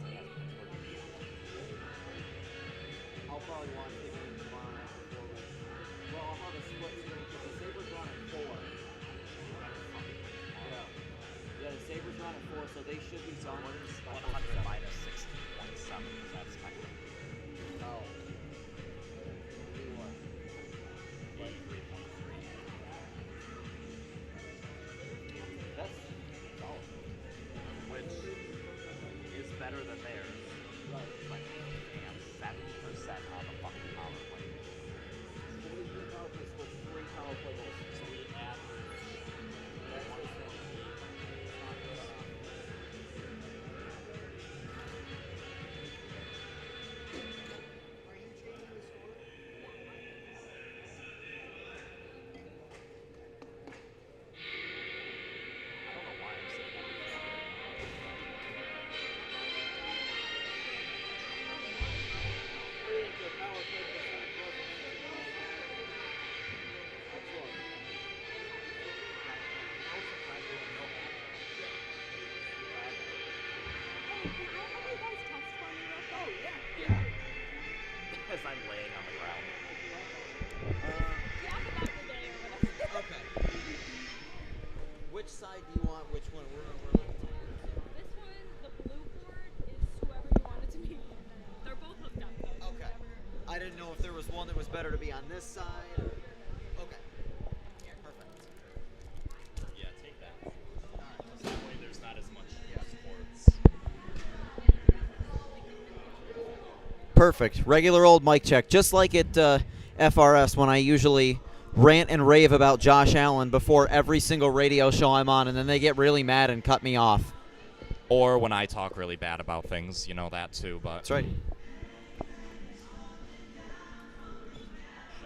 obviously hasn't been for me. I'll probably want to take it tomorrow night before we. Well, I'll have a split screen because the Sabres run at 4. Yeah, the Sabres run at 4, so they should be So done. what is 100 minus 16.7? Because that's technically Oh. Do what? 83.3. That's solid. Which is better than theirs. Right. But damn, 70% on the fucking power play. 43 power play scored 3 power play goals. So we average 1.8. I don't know why I'm saying that. The power play percentage was 19. Excellent. I was surprised they didn't know that. Hey, can I have you guys text for me real quick? Oh, yeah. As I'm laying on the ground. Yeah, about the day or whatever. Okay. Which side do you want? Which one? We're looking at. This one, the blue board, is whoever you want it to be. They're both hooked up, though. Okay. I didn't know if there was one that was better to be on this side. Or... Okay. Yeah, perfect. Yeah, take that. Alright. That way there's not as much sports. Perfect. Regular old mic check. Just like at FRS when I usually rant and rave about Josh Allen before every single radio show I'm on, and then they get really mad and cut me off. Or when I talk really bad about things, you know that too, but That's right. shut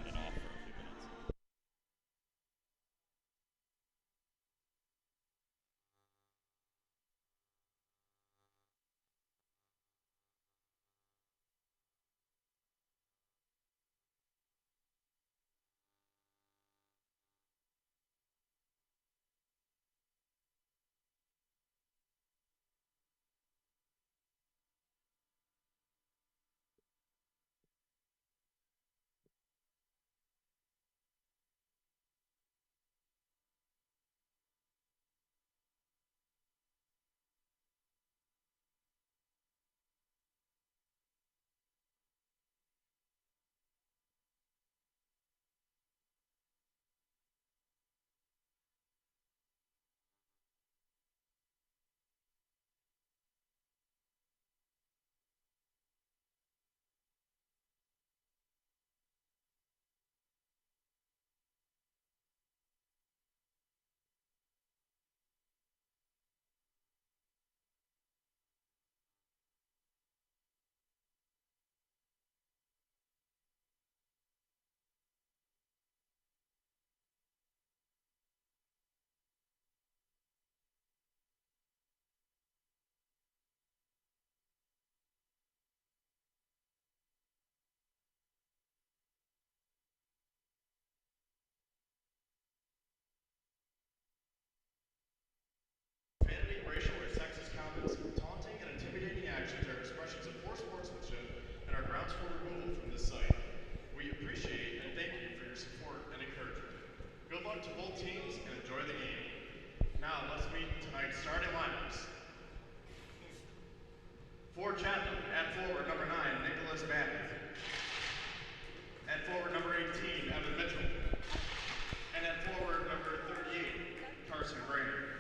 it off for a few minutes. Profanity, racial, or sexist comments, taunting, and intimidating actions are expressions of poor sportsmanship and are grounds for removal from this site. We appreciate and thank you for your support and encouragement. Good luck to both teams and enjoy the game. Now let's meet tonight's starting lineups. For Chatham, at forward number 9, Nicholas Bannon. At forward number 18, Evan Mitchell. And at forward number 38, Carson Brainerd.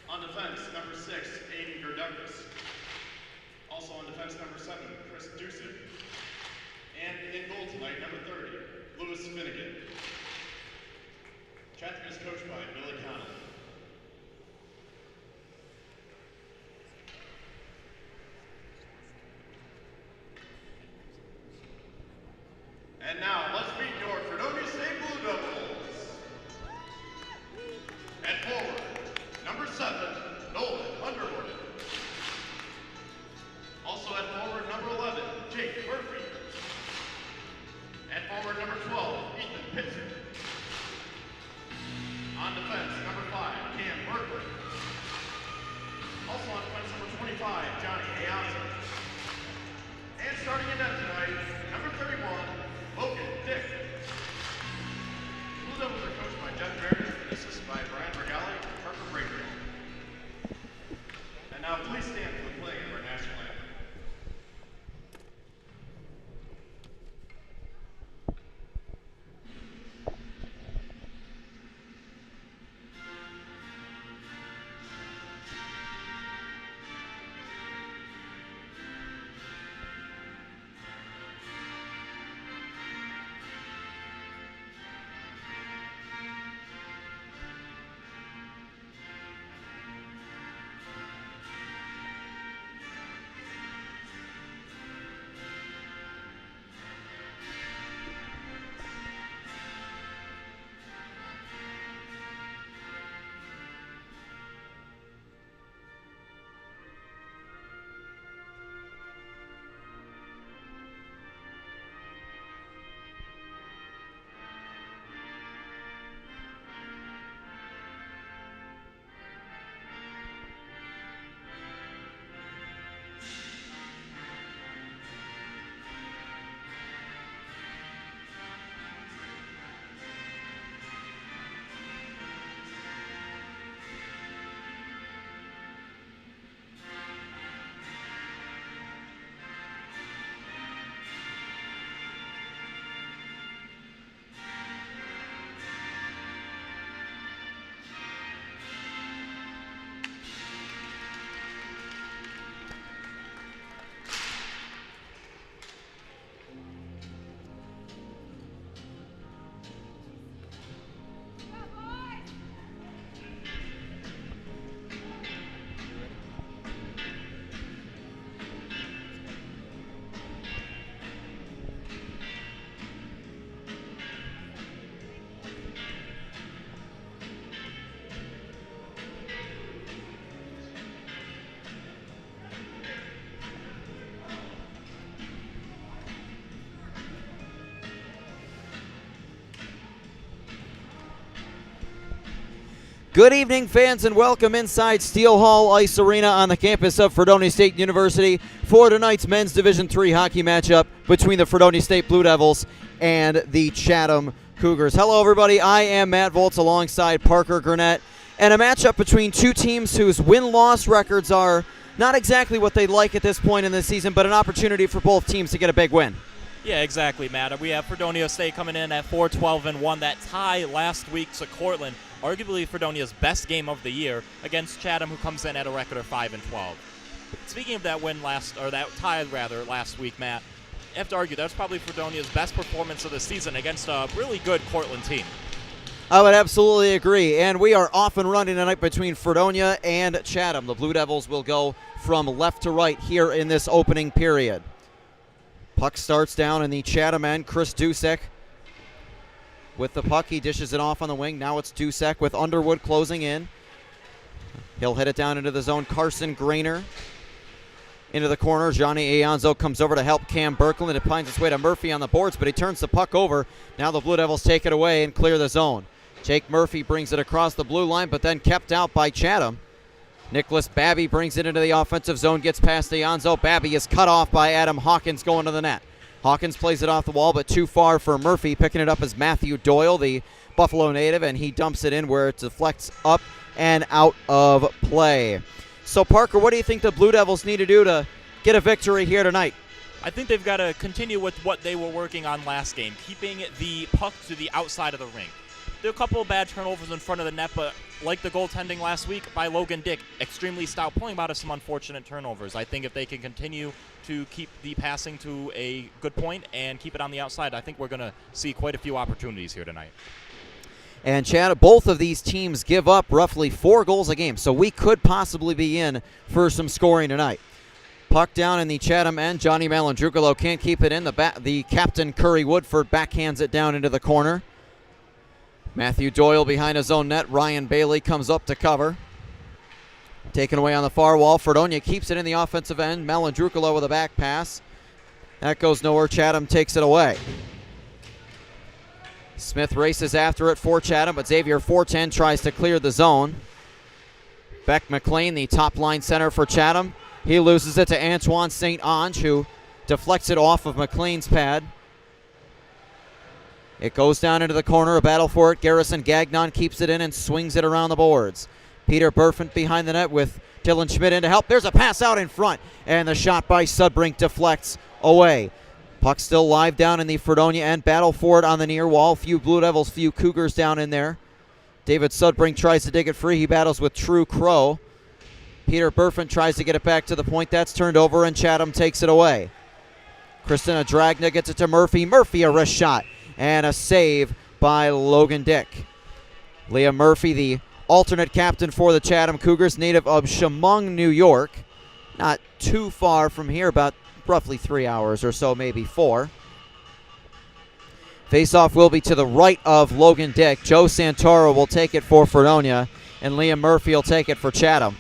On defense, number 6, Aiden Gurdett. Also on defense, number 7, Chris Dusick. And in goal tonight, number 30, Lewis Finnegan. Chatham is coached by Billy Connell. And now, let's meet your Fredonia State Blue Devils. At forward, number 7, Nolan Underwood. Also at forward, number 11, Jake Murphy. At forward, number 12, Ethan Pitzer. On defense, number 5, Cam Berkeley. Also on defense, number 25, Johnny Ayonza. And starting in net tonight, number 31, Logan Dick. Blue Devils are coached by Jeff Meredith and assisted by Brian Regali and Parker Pregame. And now please stand for the playing of our national anthem. Good evening, fans, and welcome inside Steel Hall Ice Arena on the campus of Fredonia State University for tonight's men's Division III hockey matchup between the Fredonia State Blue Devils and the Chatham Cougars. Hello, everybody. I am Matt Volz alongside Parker Gurnett, and a matchup between two teams whose win-loss records are not exactly what they'd like at this point in the season, but an opportunity for both teams to get a big win. Yeah, exactly, Matt. We have Fredonia State coming in at 4-12-1. That tie last week to Cortland, arguably Fredonia's best game of the year, against Chatham, who comes in at a record of 5-12. Speaking of that that tie last week, Matt, I have to argue that's probably Fredonia's best performance of the season against a really good Cortland team. I would absolutely agree, and we are off and running tonight between Fredonia and Chatham. The Blue Devils will go from left to right here in this opening period. Puck starts down in the Chatham end. Chris Dusek with the puck. He dishes it off on the wing. Now it's Dusek with Underwood closing in. He'll hit it down into the zone. Carson Grainer into the corner. Johnny Ayonzo comes over to help Cam Berkland. It finds its way to Murphy on the boards, but he turns the puck over. Now the Blue Devils take it away and clear the zone. Jake Murphy brings it across the blue line, but then kept out by Chatham. Nicholas Babby brings it into the offensive zone, gets past Ayonzo. Babby is cut off by Adam Hawkins going to the net. Hawkins plays it off the wall, but too far for Murphy. Picking it up is Matthew Doyle, the Buffalo native, and he dumps it in where it deflects up and out of play. So, Parker, what do you think the Blue Devils need to do to get a victory here tonight? I think they've got to continue with what they were working on last game, keeping the puck to the outside of the ring. There are a couple of bad turnovers in front of the net, but like the goaltending last week by Logan Dick, extremely stout, pulling out of some unfortunate turnovers. I think if they can continue to keep the passing to a good point and keep it on the outside, I think we're going to see quite a few opportunities here tonight. And Chad, both of these teams give up roughly 4 goals a game, so we could possibly be in for some scoring tonight. Puck down in the Chatham end. Johnny Malandrucolo can't keep it in. The captain, Curry Woodford, backhands it down into the corner. Matthew Doyle behind his own net. Ryan Bailey comes up to cover. Taken away on the far wall. Fredonia keeps it in the offensive end. Malandrucolo with a back pass. That goes nowhere. Chatham takes it away. Smith races after it for Chatham, but Xavier Fortin tries to clear the zone. Beck McLean, the top line center for Chatham, He loses it to Antoine St. Ange, who deflects it off of MacQueen's pad. It goes down into the corner, a battle for it. Garrison Gagnon keeps it in and swings it around the boards. Peter Burfant behind the net with Dylan Schmidt in to help. There's a pass out in front, and the shot by Sudbrink deflects away. Puck still live down in the Fredonia end. Battle for it on the near wall. Few Blue Devils, few Cougars down in there. David Sudbrink tries to dig it free. He battles with True Crow. Peter Burfant tries to get it back to the point. That's turned over, and Chatham takes it away. Kristina Dragna gets it to Murphy. Murphy, a wrist shot, and a save by Logan Dick. Leah Murphy, the alternate captain for the Chatham Cougars, native of Chemung, New York. Not too far from here, about roughly 3 hours or so, maybe 4. Face-off will be to the right of Logan Dick. Joe Santoro will take it for Fredonia, and Liam Murphy will take it for Chatham.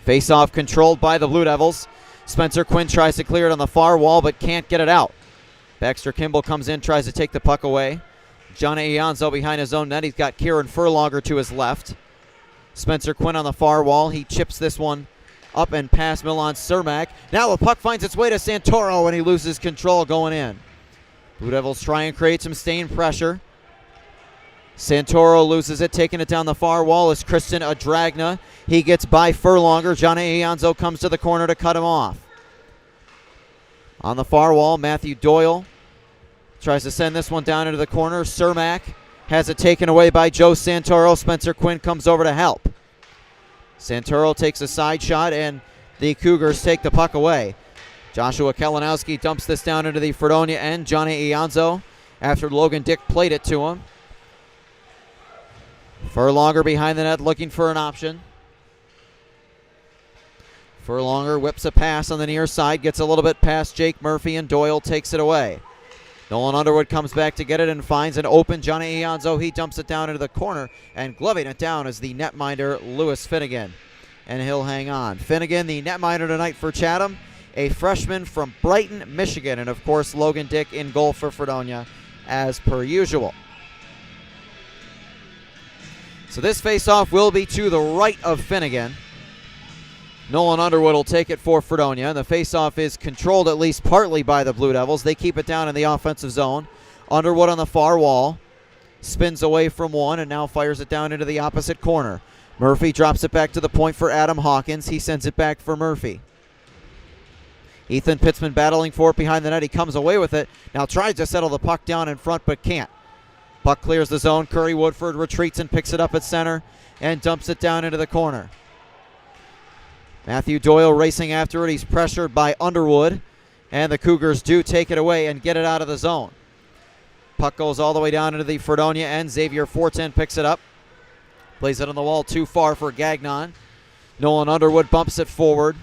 Face-off controlled by the Blue Devils. Spencer Quinn tries to clear it on the far wall, but can't get it out. Baxter Kimball comes in, tries to take the puck away. Johnny Ianzo behind his own net. He's got Kieran Furlonger to his left. Spencer Quinn on the far wall. He chips this one up and past Milan Cermak. Now the puck finds its way to Santoro, and he loses control going in. Blue Devils try and create some staying pressure. Santoro loses it, taking it down the far wall is Kristen Adragna. He gets by Furlonger. Johnny Ianzo comes to the corner to cut him off. On the far wall, Matthew Doyle tries to send this one down into the corner. Cermak has it taken away by Joe Santoro. Spencer Quinn comes over to help. Santoro takes a side shot, and the Cougars take the puck away. Joshua Kalinowski dumps this down into the Fredonia end. Johnny Ianzo, after Logan Dick played it to him. Furlonger behind the net looking for an option. Furlonger whips a pass on the near side, gets a little bit past Jake Murphy, and Doyle takes it away. Nolan Underwood comes back to get it and finds an open Johnny Ianzo. He dumps it down into the corner, and gloving it down is the netminder Lewis Finnegan. And he'll hang on. Finnegan, the netminder tonight for Chatham, a freshman from Brighton, Michigan. And, of course, Logan Dick in goal for Fredonia, as per usual. So this faceoff will be to the right of Finnegan. Nolan Underwood will take it for Fredonia. The faceoff is controlled at least partly by the Blue Devils. They keep it down in the offensive zone. Underwood on the far wall. Spins away from one and now fires it down into the opposite corner. Murphy drops it back to the point for Adam Hawkins. He sends it back for Murphy. Ethan Pitzman battling for it behind the net. He comes away with it. Now tries to settle the puck down in front but can't. Puck clears the zone. Curry Woodford retreats and picks it up at center and dumps it down into the corner. Matthew Doyle racing after it. He's pressured by Underwood, and the Cougars do take it away and get it out of the zone. Puck goes all the way down into the Fredonia end. Xavier Fortin picks it up. Plays it on the wall too far for Gagnon. Nolan Underwood bumps it forward.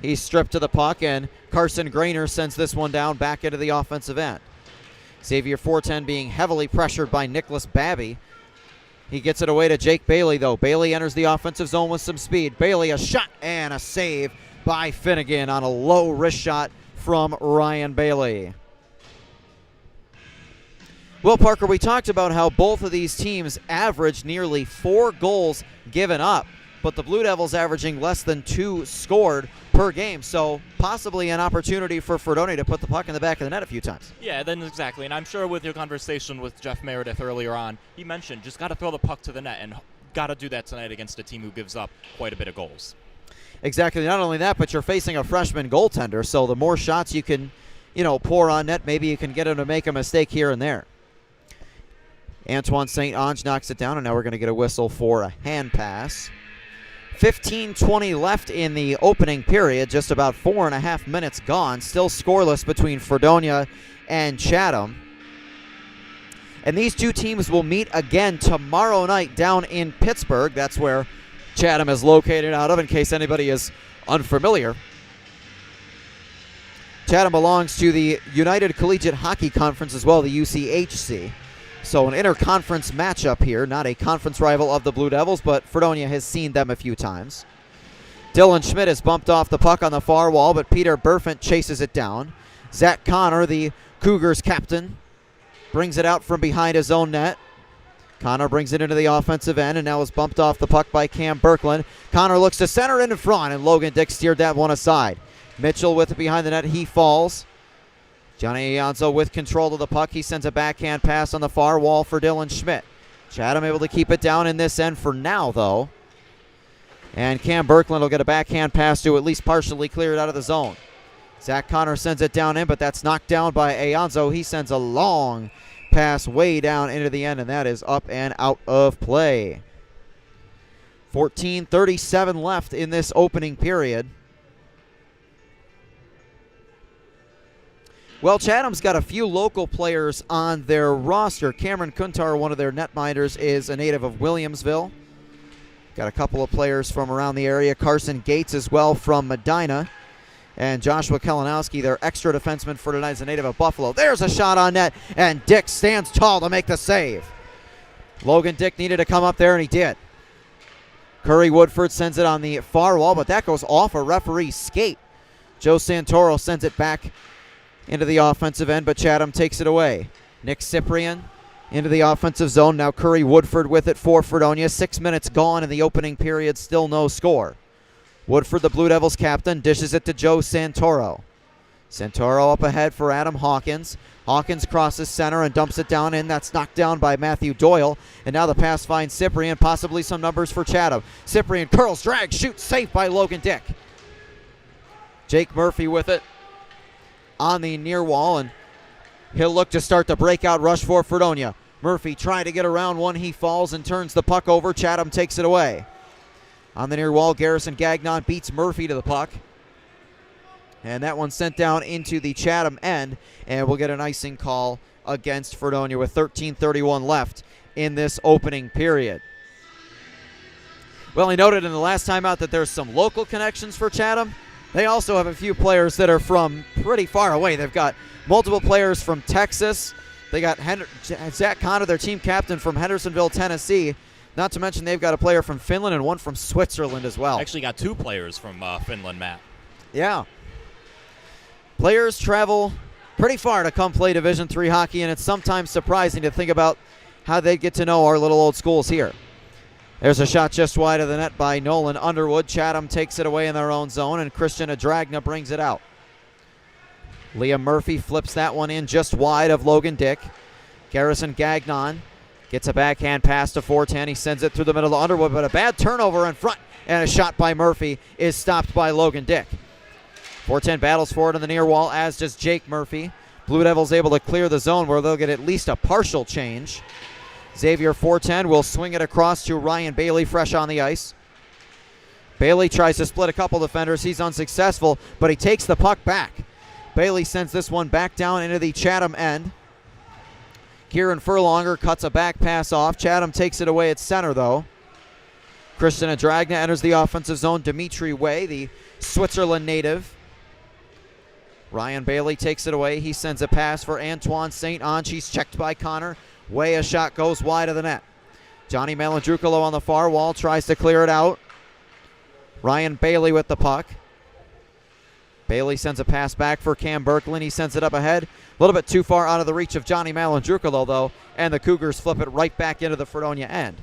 He's stripped to the puck, and Carson Grainer sends this one down back into the offensive end. Xavier Fortin being heavily pressured by Nicholas Babby. He gets it away to Jake Bailey, though. Bailey enters the offensive zone with some speed. Bailey, a shot and a save by Finnegan on a low wrist shot from Ryan Bailey. Well, Parker, we talked about how both of these teams averaged nearly 4 goals given up, but the Blue Devils averaging less than 2 scored per game, so possibly an opportunity for Fredonia to put the puck in the back of the net a few times. Yeah, then exactly, and I'm sure with your conversation with Jeff Meredith earlier on, he mentioned just got to throw the puck to the net, and got to do that tonight against a team who gives up quite a bit of goals. Exactly, Not only that, but you're facing a freshman goaltender, so the more shots you can, pour on net, maybe you can get him to make a mistake here and there. Antoine St. Ange knocks it down, and now we're going to get a whistle for a hand pass. 15:20 left in the opening period, just about 4.5 minutes gone. Still scoreless between Fredonia and Chatham. And these two teams will meet again tomorrow night down in Pittsburgh. That's where Chatham is located out of, in case anybody is unfamiliar. Chatham belongs to the United Collegiate Hockey Conference as well, the UCHC. So an interconference matchup here, not a conference rival of the Blue Devils, but Fredonia has seen them a few times. Dylan Schmidt has bumped off the puck on the far wall, but Peter Burfant chases it down. Zach Connor, the Cougars captain, brings it out from behind his own net. Connor brings it into the offensive end and now is bumped off the puck by Cam Birkland. Connor looks to center in front, and Logan Dick steered that one aside. Mitchell with it behind the net. He falls. Johnny Ianzo with control of the puck. He sends a backhand pass on the far wall for Dylan Schmidt. Chatham able to keep it down in this end for now, though. And Cam Birkland will get a backhand pass to at least partially clear it out of the zone. Zach Connor sends it down in, but that's knocked down by Ianzo. He sends a long pass way down into the end, and that is up and out of play. 14:37 left in this opening period. Well, Chatham's got a few local players on their roster. Cameron Kuntar, one of their netminders, is a native of Williamsville. Got a couple of players from around the area. Carson Gates as well from Medina. And Joshua Kalinowski, their extra defenseman for tonight, is a native of Buffalo. There's a shot on net, and Dick stands tall to make the save. Logan Dick needed to come up there, and he did. Curry Woodford sends it on the far wall, but that goes off a referee's skate. Joe Santoro sends it back into the offensive end, but Chatham takes it away. Nick Cyprian into the offensive zone. Now Curry Woodford with it for Fredonia. 6 minutes gone in the opening period, still no score. Woodford, the Blue Devils captain, dishes it to Joe Santoro. Santoro up ahead for Adam Hawkins. Hawkins crosses center and dumps it down in. That's knocked down by Matthew Doyle. And now the pass finds Cyprian, possibly some numbers for Chatham. Cyprian curls, drags, shoots, safe by Logan Dick. Jake Murphy with it on the near wall, and he'll look to start the breakout rush for Fredonia. Murphy trying to get around one. He falls and turns the puck over. Chatham takes it away. On the near wall, Garrison Gagnon beats Murphy to the puck. And that one sent down into the Chatham end, and we'll get an icing call against Fredonia with 13:31 left in this opening period. Well, he noted in the last timeout that there's some local connections for Chatham. They also have a few players that are from pretty far away. They've got multiple players from Texas. They got Zach Connor, their team captain, from Hendersonville, Tennessee. Not to mention they've got a player from Finland and one from Switzerland as well. Actually got two players from Finland, Matt. Yeah. Players travel pretty far to come play Division III hockey, and it's sometimes surprising to think about how they get to know our little old schools here. There's a shot just wide of the net by Nolan Underwood. Chatham takes it away in their own zone, and Christian Adragna brings it out. Liam Murphy flips that one in just wide of Logan Dick. Garrison Gagnon gets a backhand pass to 410. He sends it through the middle of Underwood, but a bad turnover in front, and a shot by Murphy is stopped by Logan Dick. 410 battles for it on the near wall, as does Jake Murphy. Blue Devils able to clear the zone where they'll get at least a partial change. Xavier 410 will swing it across to Ryan Bailey, fresh on the ice. Bailey tries to split a couple defenders. He's unsuccessful, but he takes the puck back. Bailey sends this one back down into the Chatham end. Kieran Furlonger cuts a back pass off. Chatham takes it away at center, though. Christian Adragna enters the offensive zone. Dimitri Way, the Switzerland native. Ryan Bailey takes it away. He sends a pass for Antoine St. Ange. He's checked by Connor. Way a shot goes wide of the net. Johnny Malandrucolo on the far wall tries to clear it out. Ryan Bailey with the puck. Bailey sends a pass back for Cam Birkland. He sends it up ahead. A little bit too far out of the reach of Johnny Malandrucolo, though, and the Cougars flip it right back into the Fredonia end.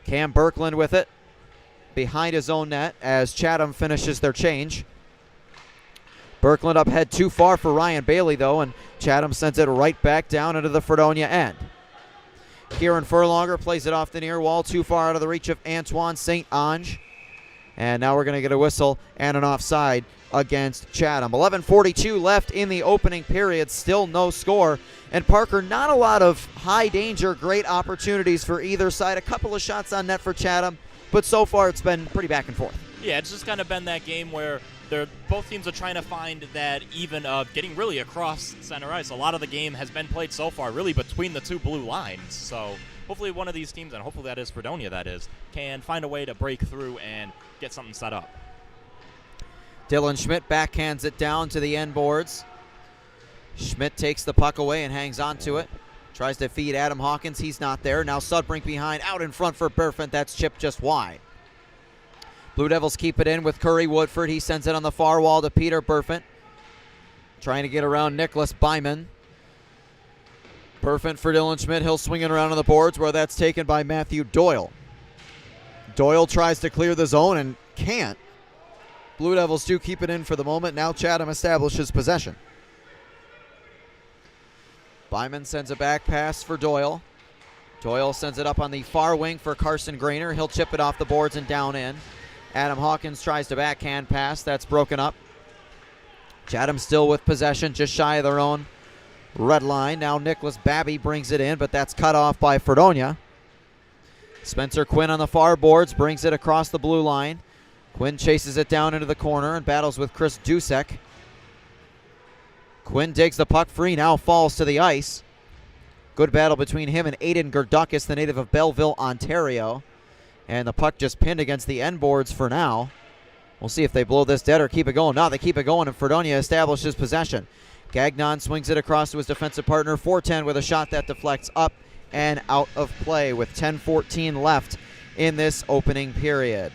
Cam Birkland with it behind his own net as Chatham finishes their change. Birkland up ahead too far for Ryan Bailey, though, and Chatham sends it right back down into the Fredonia end. Kieran Furlonger plays it off the near wall, too far out of the reach of Antoine St. Ange. And now we're going to get a whistle and an offside against Chatham. 11:42 left in the opening period, still no score. And Parker, not a lot of high danger, great opportunities for either side. A couple of shots on net for Chatham, but so far it's been pretty back and forth. Yeah, it's just kind of been that game where both teams are trying to find that even of getting really across center ice. A lot of the game has been played so far really between the two blue lines. So hopefully one of these teams, and hopefully that is Fredonia, that is, can find a way to break through and get something set up. Dylan Schmidt backhands it down to the end boards. Schmidt takes the puck away and hangs on to it. Tries to feed Adam Hawkins. He's not there. Now Sudbrink behind, out in front for Burfant. That's chipped just wide. Blue Devils keep it in with Curry Woodford. He sends it on the far wall to Peter Burfant. Trying to get around Nicholas Byman. Perfect for Dylan Schmidt. He'll swing it around on the boards where that's taken by Matthew Doyle. Doyle tries to clear the zone and can't. Blue Devils do keep it in for the moment. Now Chatham establishes possession. Byman sends a back pass for Doyle. Doyle sends it up on the far wing for Carson Grainer. He'll chip it off the boards and down in. Adam Hawkins tries to backhand pass. That's broken up. Chatham still with possession, just shy of their own red line. Now Nicholas Babby brings it in, but that's cut off by Fredonia. Spencer Quinn on the far boards brings it across the blue line. Quinn chases it down into the corner and battles with Chris Dusek. Quinn digs the puck free, now falls to the ice. Good battle between him and Aiden Gerdakis, the native of Belleville, Ontario. And the puck just pinned against the end boards for now. We'll see if they blow this dead or keep it going. No, they keep it going, and Fredonia establishes possession. Gagnon swings it across to his defensive partner, 4-10 with a shot that deflects up and out of play with 10:14 left in this opening period.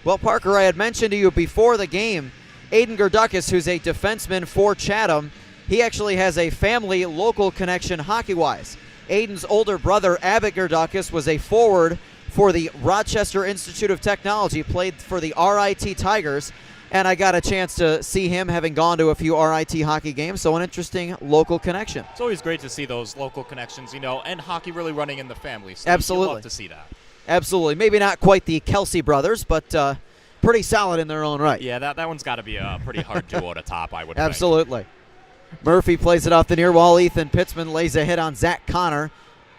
Well, Parker, I had mentioned to you before the game, Aiden Gerdakis, who's a defenseman for Chatham, he actually has a family local connection hockey-wise. Aiden's older brother, Abbott Gerdakis, was a forward for the Rochester Institute of Technology, played for the RIT Tigers, and I got a chance to see him having gone to a few RIT hockey games, so an interesting local connection. It's always great to see those local connections, and hockey really running in the family. So Absolutely. you love to see that. Absolutely. Maybe not quite the Kelsey brothers, but pretty solid in their own right. Yeah, that one's got to be a pretty hard duo to top, I would Absolutely. Murphy plays it off the near wall. Ethan Pitzman lays a hit on Zach Connor,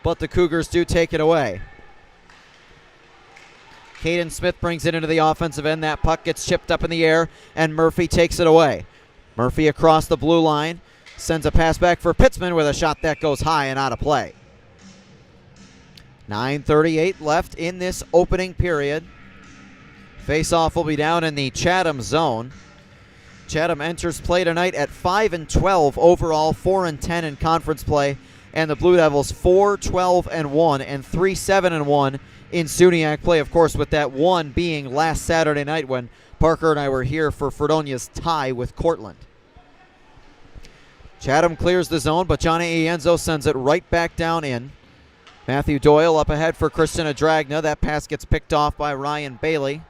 but the Cougars do take it away. Caden Smith brings it into the offensive end. That puck gets chipped up in the air, and Murphy takes it away. Murphy across the blue line, sends a pass back for Pitzman with a shot that goes high and out of play. 9:38 left in this opening period. Face-off will be down in the Chatham zone. Chatham enters play tonight at 5-12 overall, 4-10 in conference play, and the Blue Devils 4-12-1 and 3-7-1 in SUNYAC play, of course, with that one being last Saturday night when Parker and I were here for Fredonia's tie with Cortland. Chatham clears the zone, but Johnny Ienzo sends it right back down in. Matthew Doyle up ahead for Christian Adragna. That pass gets picked off by Ryan Bailey.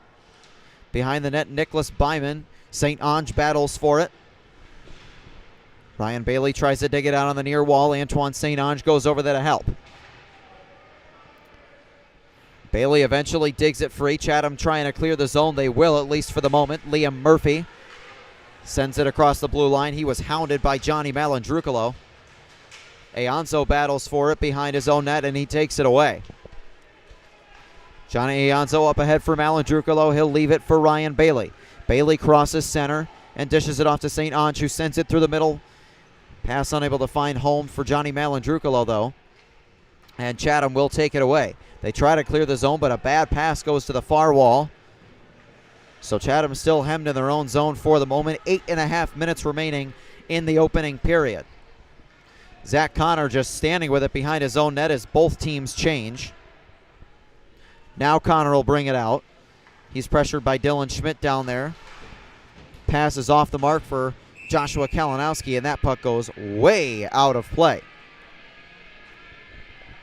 Behind the net, Nicholas Byman. St. Ange battles for it. Ryan Bailey tries to dig it out on the near wall. Antoine St. Ange goes over there to help. Bailey eventually digs it free. Chatham trying to clear the zone. They will, at least for the moment. Liam Murphy sends it across the blue line. He was hounded by Johnny Malandrucolo. Ianzo battles for it behind his own net, and he takes it away. Johnny Ianzo up ahead for Malandrucolo. He'll leave it for Ryan Bailey. Bailey crosses center and dishes it off to St. Ange, who sends it through the middle. Pass unable to find home for Johnny Malandrucolo, though. And Chatham will take it away. They try to clear the zone, but a bad pass goes to the far wall. So Chatham still hemmed in their own zone for the moment. 8.5 minutes remaining in the opening period. Zach Connor just standing with it behind his own net as both teams change. Now Connor will bring it out. He's pressured by Dylan Schmidt down there. Pass is off the mark for Joshua Kalinowski, and that puck goes way out of play.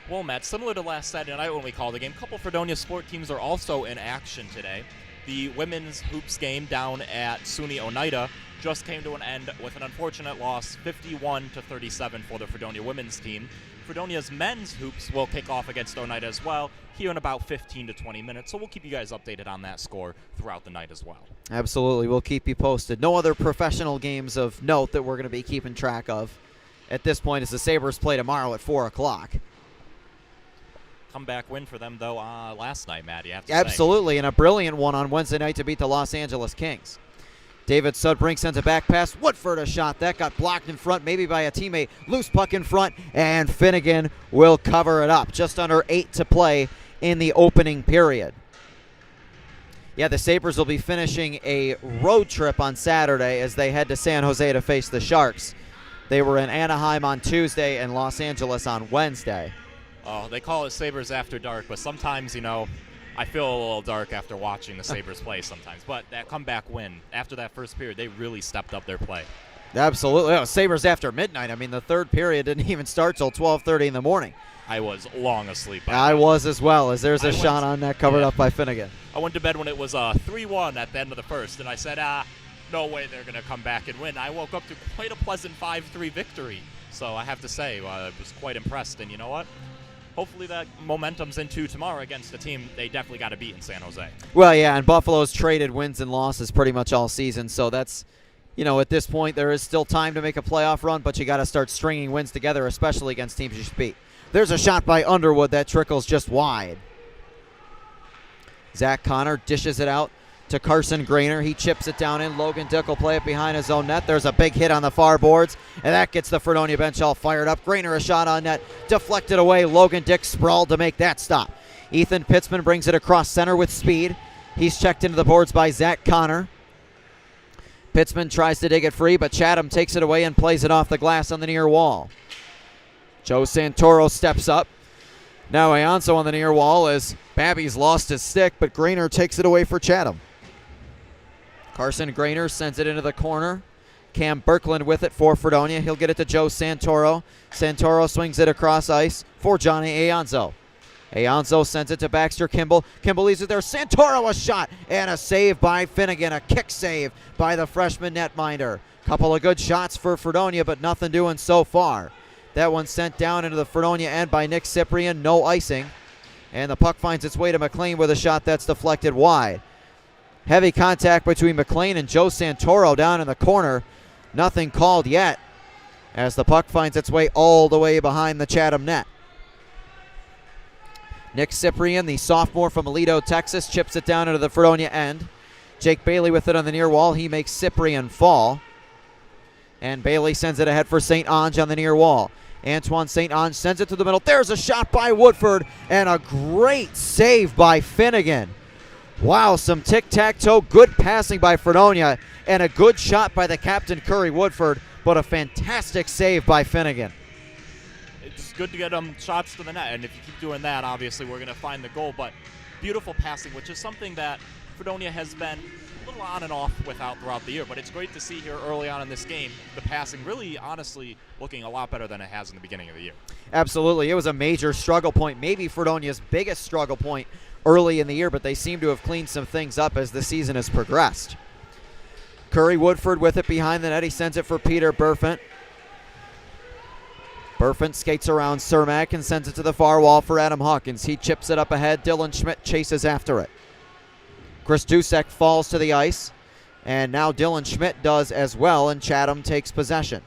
Well, Matt, similar to last Saturday night when we called the game, a couple Fredonia sport teams are also in action today. The women's hoops game down at SUNY Oneida just came to an end with an unfortunate loss, 51-37 for the Fredonia women's team. Fredonia's men's hoops will kick off against Oneida as well here in about 15 to 20 minutes, so we'll keep you guys updated on that score throughout the night as well. Absolutely, we'll keep you posted. No other professional games of note that we're going to be keeping track of at this point as the Sabres play tomorrow at 4 o'clock. Comeback win for them, though, last night, Matt, you have to Absolutely, and a brilliant one on Wednesday night to beat the Los Angeles Kings. David Sudbrink sends a back pass. Woodford a shot. That got blocked in front, maybe by a teammate. Loose puck in front, and Finnegan will cover it up. Just under 8 to play in the opening period. Yeah, the Sabres will be finishing a road trip on Saturday as they head to San Jose to face the Sharks. They were in Anaheim on Tuesday and Los Angeles on Wednesday. Oh, they call it Sabres After Dark, but sometimes, I feel a little dark after watching the Sabres play sometimes. But that comeback win, after that first period, they really stepped up their play. Absolutely. Oh, Sabres after midnight. I mean, the third period didn't even start till 12:30 in the morning. I was long asleep. I was as well, as there's a shot on net covered up by Finnegan. I went to bed when it was 3-1 at the end of the first, and I said, no way they're going to come back and win. I woke up to quite a pleasant 5-3 victory. So I have to say, I was quite impressed. And you know what? Hopefully that momentum's into tomorrow against the team they definitely got to beat in San Jose. Well, yeah, and Buffalo's traded wins and losses pretty much all season, so that's, at this point there is still time to make a playoff run, but you got to start stringing wins together, especially against teams you should beat. There's a shot by Underwood that trickles just wide. Zach Connor dishes it out to Carson Grainer. He chips it down in. Logan Dick will play it behind his own net. There's a big hit on the far boards, and that gets the Fredonia bench all fired up. Grainer a shot on net, deflected away. Logan Dick sprawled to make that stop. Ethan Pitzman brings it across center with speed. He's checked into the boards by Zach Connor. Pitzman tries to dig it free, but Chatham takes it away and plays it off the glass on the near wall. Joe Santoro steps up. Now Ianzo on the near wall as Babby's lost his stick, but Grainer takes it away for Chatham. Carson Grainer sends it into the corner. Cam Birkland with it for Fredonia. He'll get it to Joe Santoro. Santoro swings it across ice for Johnny Ianzo. Ianzo sends it to Baxter Kimball. Kimball leaves it there. Santoro a shot and a save by Finnegan. A kick save by the freshman netminder. Couple of good shots for Fredonia, but nothing doing so far. That one sent down into the Fredonia end by Nick Cyprian. No icing. And the puck finds its way to MacLean with a shot that's deflected wide. Heavy contact between MacLean and Joe Santoro down in the corner. Nothing called yet as the puck finds its way all the way behind the Chatham net. Nick Cyprian, the sophomore from Aledo, Texas, chips it down into the Fredonia end. Jake Bailey with it on the near wall. He makes Cyprian fall. And Bailey sends it ahead for St. Ange on the near wall. Antoine St. Ange sends it to the middle. There's a shot by Woodford and a great save by Finnegan. Wow, some tic-tac-toe, good passing by Fredonia and a good shot by the captain, Curry Woodford, but a fantastic save by Finnegan. It's good to get shots to the net, and if you keep doing that, obviously we're going to find the goal, but beautiful passing, which is something that Fredonia has been a little on and off without throughout the year, but it's great to see here early on in this game, the passing really, honestly, looking a lot better than it has in the beginning of the year. Absolutely. It was a major struggle point, maybe Fredonia's biggest struggle point early in the year, but they seem to have cleaned some things up as the season has progressed. Curry Woodford with it behind the net. He sends it for Peter Burfant. Burfant skates around Cermak and sends it to the far wall for Adam Hawkins. He chips it up ahead. Dylan Schmidt chases after it. Chris Dusek falls to the ice, and now Dylan Schmidt does as well, and Chatham takes possession.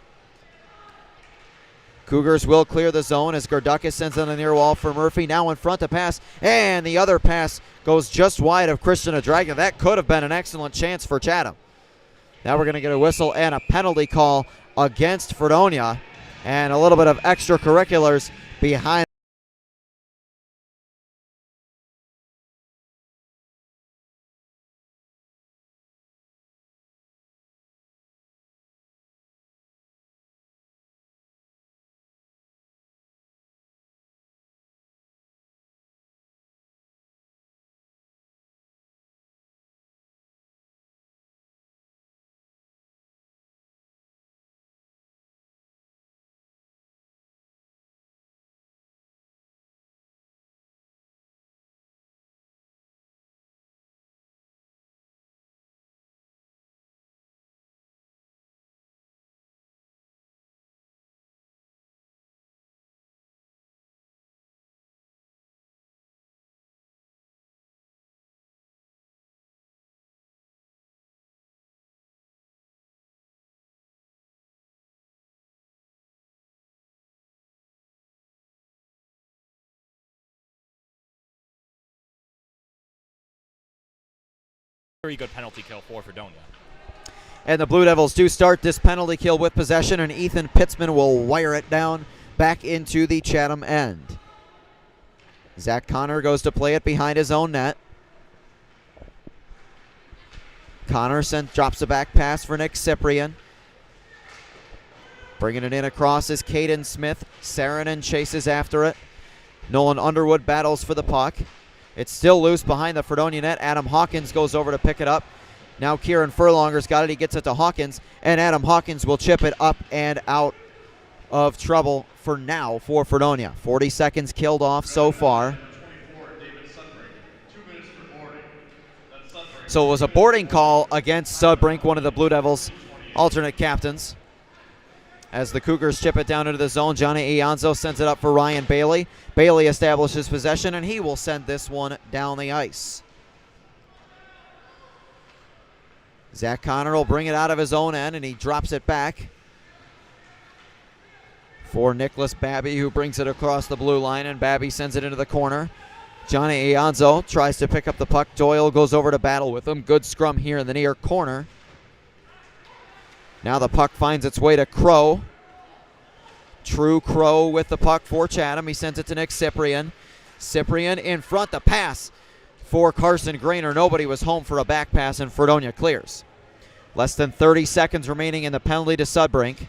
Cougars will clear the zone as Gardukis sends on the near wall for Murphy. Now in front to pass, and the other pass goes just wide of Christian Adraga. That could have been an excellent chance for Chatham. Now we're going to get a whistle and a penalty call against Fredonia, and a little bit of extracurriculars behind. Very good penalty kill for Fredonia. And the Blue Devils do start this penalty kill with possession, and Ethan Pitzman will wire it down back into the Chatham end. Zach Connor goes to play it behind his own net. Connor drops a back pass for Nick Cyprian. Bringing it in across is Caden Smith. Saarinen chases after it. Nolan Underwood battles for the puck. It's still loose behind the Fredonia net. Adam Hawkins goes over to pick it up. Now Kieran Furlonger's got it. He gets it to Hawkins, and Adam Hawkins will chip it up and out of trouble for now for Fredonia. 40 seconds killed off so far. So it was a boarding call against Sudbrink, one of the Blue Devils' alternate captains. As the Cougars chip it down into the zone, Johnny Ianzo sends it up for Ryan Bailey. Bailey establishes possession, and he will send this one down the ice. Zach Connor will bring it out of his own end, and he drops it back for Nicholas Babby, who brings it across the blue line, and Babby sends it into the corner. Johnny Ianzo tries to pick up the puck. Doyle goes over to battle with him. Good scrum here in the near corner. Now the puck finds its way to Crow. True Crow with the puck for Chatham. He sends it to Nick Cyprian. Cyprian in front. The pass for Carson Grainer. Nobody was home for a back pass, and Fredonia clears. Less than 30 seconds remaining in the penalty to Sudbrink.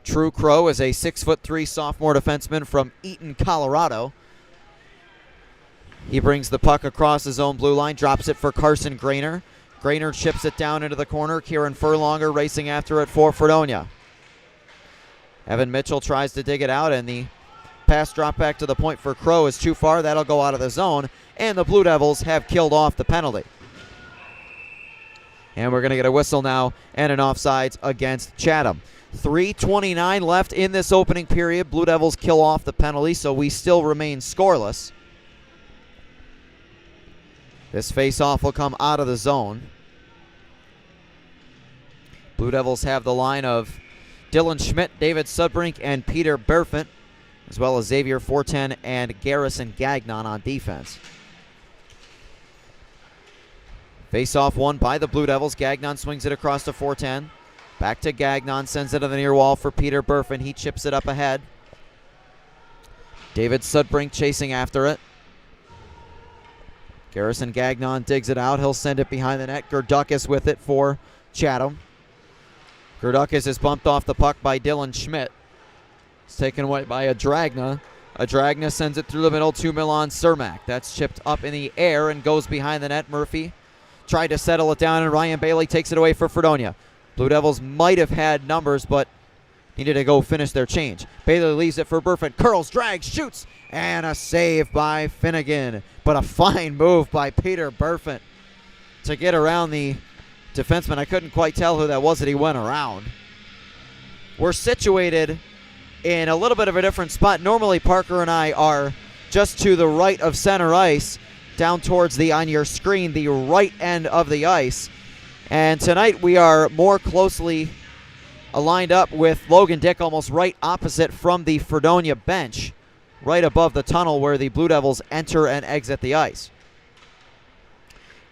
True Crow is a 6'3" sophomore defenseman from Eaton, Colorado. He brings the puck across his own blue line, drops it for Carson Grainer. Grainer chips it down into the corner. Kieran Furlonger racing after it for Fredonia. Evan Mitchell tries to dig it out, and the pass drop back to the point for Crow is too far. That'll go out of the zone, and the Blue Devils have killed off the penalty. And we're going to get a whistle now and an offsides against Chatham. 3:29 left in this opening period. Blue Devils kill off the penalty, so we still remain scoreless. This face-off will come out of the zone. Blue Devils have the line of Dylan Schmidt, David Sudbrink, and Peter Burfant, as well as Xavier Forten and Garrison Gagnon on defense. Face-off won by the Blue Devils. Gagnon swings it across to Forten. Back to Gagnon, sends it to the near wall for Peter Burfant. He chips it up ahead. David Sudbrink chasing after it. Garrison Gagnon digs it out. He'll send it behind the net. Gerdukis with it for Chatham. Gerdukis is bumped off the puck by Dylan Schmidt. It's taken away by Adragna. Adragna sends it through the middle to Milan Cermak. That's chipped up in the air and goes behind the net. Murphy tried to settle it down, and Ryan Bailey takes it away for Fredonia. Blue Devils might have had numbers, but needed to go finish their change. Bailey leaves it for Burford. Curls, drags, shoots, and a save by Finnegan. But a fine move by Peter Burford to get around the defenseman. I couldn't quite tell who that was that he went around. We're situated in a little bit of a different spot. Normally Parker and I are just to the right of center ice, down towards on your screen, the right end of the ice. And tonight we are more closely aligned up with Logan Dick, almost right opposite from the Fredonia bench, right above the tunnel where the Blue Devils enter and exit the ice.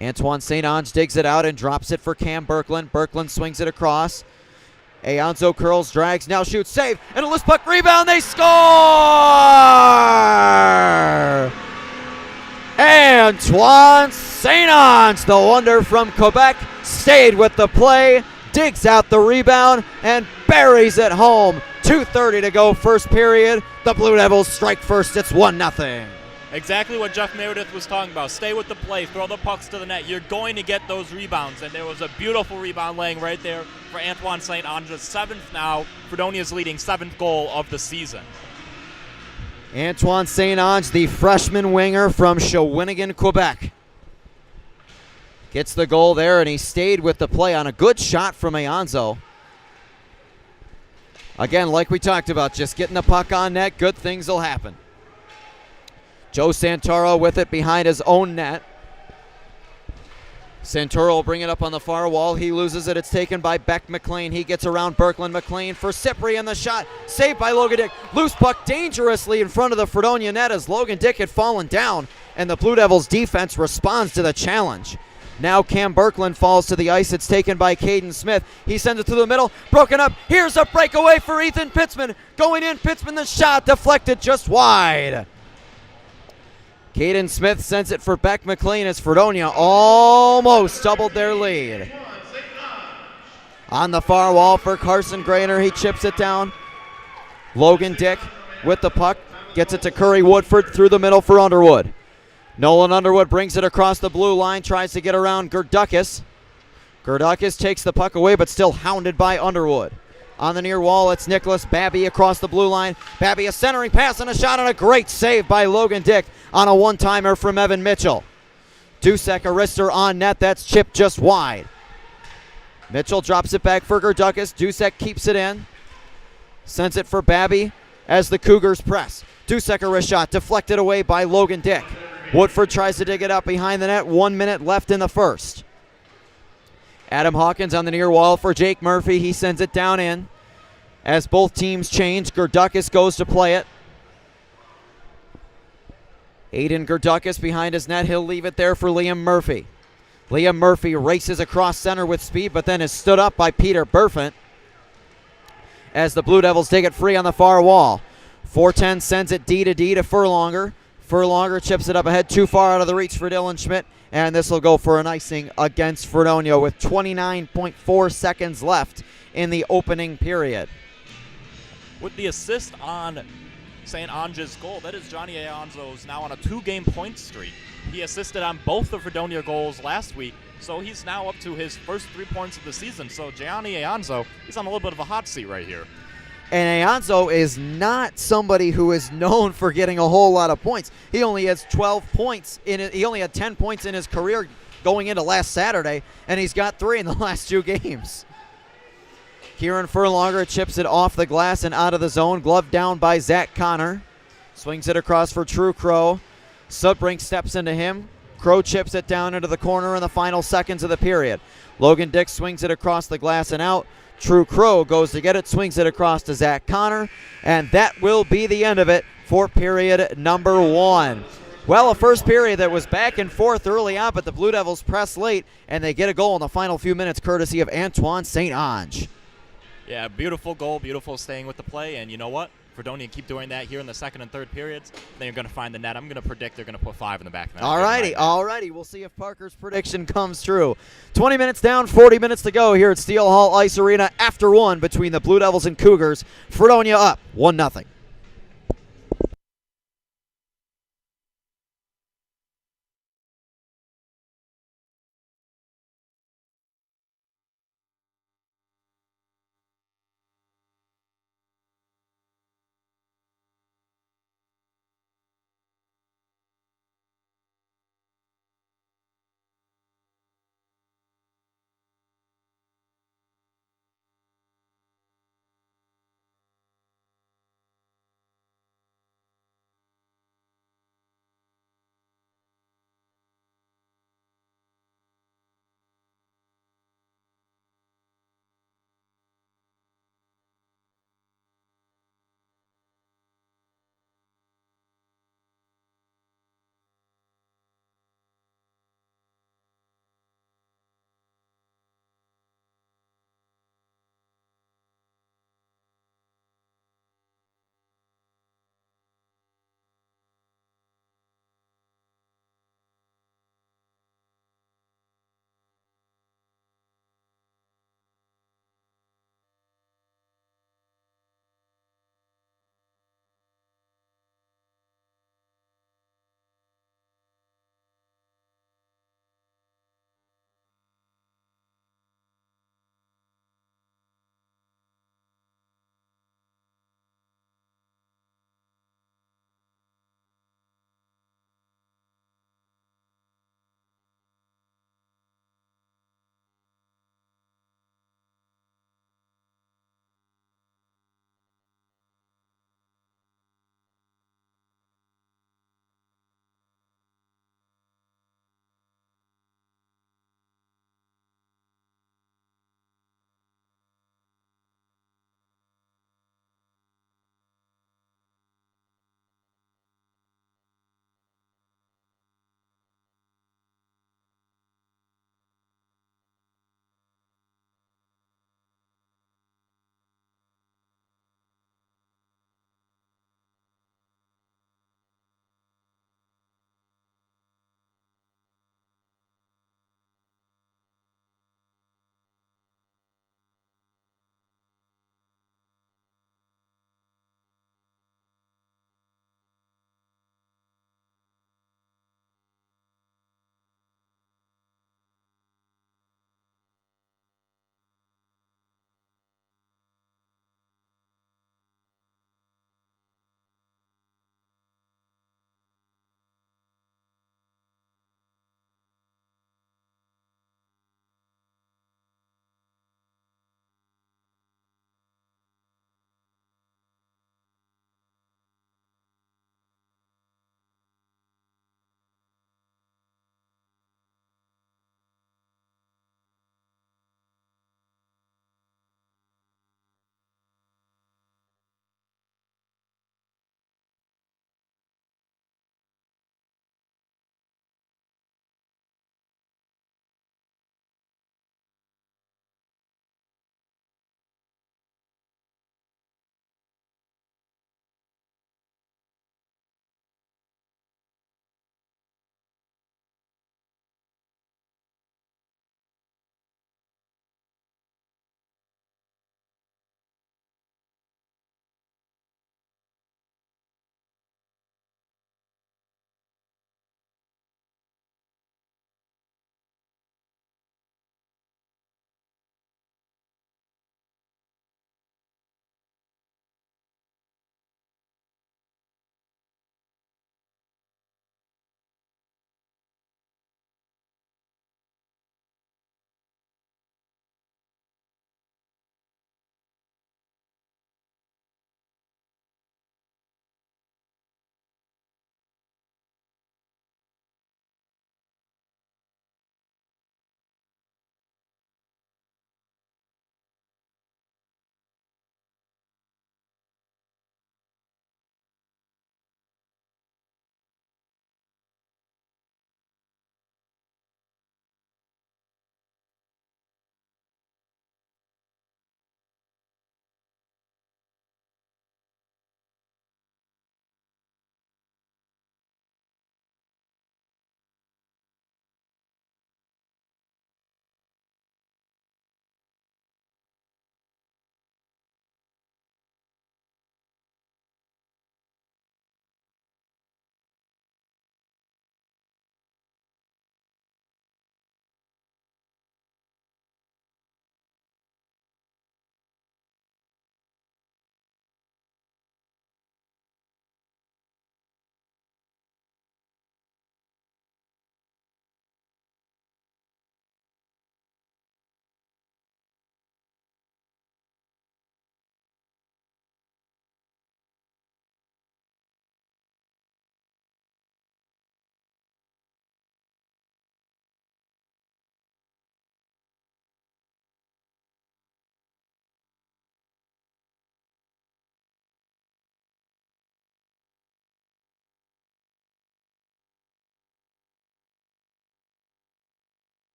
Antoine St. Ange digs it out and drops it for Cam Birkeland. Birkeland swings it across. Aonzo curls, drags, now shoots, save, and a loose puck rebound, they score! Antoine St. Ange, the wonder from Quebec, stayed with the play, digs out the rebound, and buries it home. 2:30 to go first period. The Blue Devils strike first. It's 1-0. Exactly what Jeff Meredith was talking about. Stay with the play, throw the pucks to the net. You're going to get those rebounds, and there was a beautiful rebound laying right there for Antoine St. Ange. 7th now. Fredonia's leading 7th goal of the season. Antoine St. Ange, the freshman winger from Shawinigan, Quebec, gets the goal there, and he stayed with the play on a good shot from Aonzo. Again, like we talked about, just getting the puck on net, good things will happen. Joe Santoro with it behind his own net. Santoro will bring it up on the far wall. He loses it. It's taken by Beck McLean. He gets around Birkeland. McLean for Cyprian. The shot saved by Logan Dick. Loose puck dangerously in front of the Fredonia net as Logan Dick had fallen down, and the Blue Devils defense responds to the challenge. Now Cam Birkeland falls to the ice. It's taken by Caden Smith. He sends it through the middle. Broken up. Here's a breakaway for Ethan Pitzman. Going in. Pitzman, the shot deflected just wide. Caden Smith sends it for Beck McLean as Fredonia almost doubled their lead. On the far wall for Carson Grainer. He chips it down. Logan Dick with the puck. Gets it to Curry Woodford through the middle for Underwood. Nolan Underwood brings it across the blue line, tries to get around Gurdakis. Gurdakis takes the puck away, but still hounded by Underwood. On the near wall, it's Nicholas Babby across the blue line. Babby, a centering pass and a shot, and a great save by Logan Dick on a one-timer from Evan Mitchell. Dusek, a wrister on net. That's chipped just wide. Mitchell drops it back for Gurdakis. Dusek keeps it in. Sends it for Babby as the Cougars press. Dusek, a wrist shot, deflected away by Logan Dick. Woodford tries to dig it up behind the net. 1 minute left in the first. Adam Hawkins on the near wall for Jake Murphy. He sends it down in. As both teams change, Gurdakis goes to play it. Aiden Gurdakis behind his net. He'll leave it there for Liam Murphy. Liam Murphy races across center with speed, but then is stood up by Peter Burfant as the Blue Devils take it free on the far wall. 410 sends it D to Furlonger. Furlonger chips it up ahead, too far out of the reach for Dylan Schmidt, and this will go for an icing against Fredonia with 29.4 seconds left in the opening period. With the assist on St. Ange's goal, that is Johnny Alonzo's now on a 2-game point streak. He assisted on both the Fredonia goals last week, so he's now up to his first 3 points of the season. So Gianni Alonzo, he's on a little bit of a hot seat right here. And Alonzo is not somebody who is known for getting a whole lot of points. He only has 12 points in it. He only had 10 points in his career going into last Saturday, and he's got 3 in the last 2 games. Kieran Furlonger chips it off the glass and out of the zone. Gloved down by Zach Connor. Swings it across for True Crow. Sudbrink steps into him. Crow chips it down into the corner in the final seconds of the period. Logan Dick swings it across the glass and out. True Crow goes to get it, swings it across to Zach Connor, and that will be the end of it for period number 1. Well, a first period that was back and forth early on, but the Blue Devils press late, and they get a goal in the final few minutes courtesy of Antoine St. Ange. Yeah, beautiful goal, beautiful staying with the play, and you know what? Fredonia keep doing that here in the second and third periods. Then you're going to find the net. I'm going to predict they're going to put 5 in the back of the net. All righty. We'll see if Parker's prediction comes true. 20 minutes down, 40 minutes to go here at Steel Hall Ice Arena after 1 between the Blue Devils and Cougars. Fredonia up 1-0.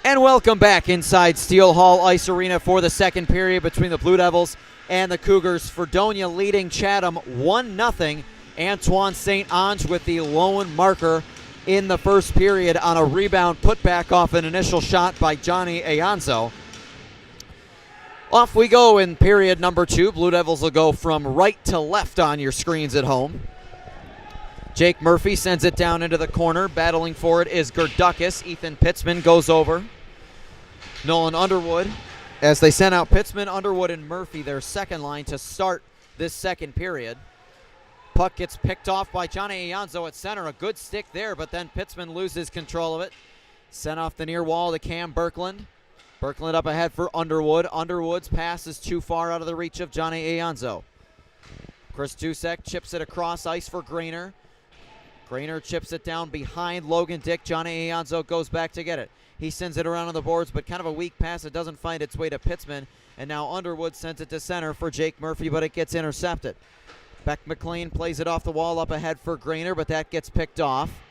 And welcome back inside Steel Hall Ice Arena for the second period between the Blue Devils and the Cougars. Fredonia leading Chatham 1-0. Antoine St. Ange with the lone marker in the first period on a rebound put back off an initial shot by Johnny Ayanzo. Off we go in period number 2. Blue Devils will go from right to left on your screens at home. Jake Murphy sends it down into the corner. Battling for it is Gurdukis. Ethan Pitzman goes over. Nolan Underwood, as they send out Pitzman, Underwood, and Murphy, their second line to start this second period. Puck gets picked off by Johnny Ayanzo at center. A good stick there, but then Pitzman loses control of it. Sent off the near wall to Cam Birkland. Birkland up ahead for Underwood. Underwood's pass is too far out of the reach of Johnny Ayanzo. Chris Dusek chips it across ice for Grainer. Grainer chips it down behind Logan Dick. Johnny Ayanzo goes back to get it. He sends it around on the boards, but kind of a weak pass. It doesn't find its way to Pitzman. And now Underwood sends it to center for Jake Murphy, but it gets intercepted. Beck McLean plays it off the wall up ahead for Grainer, but that gets picked off.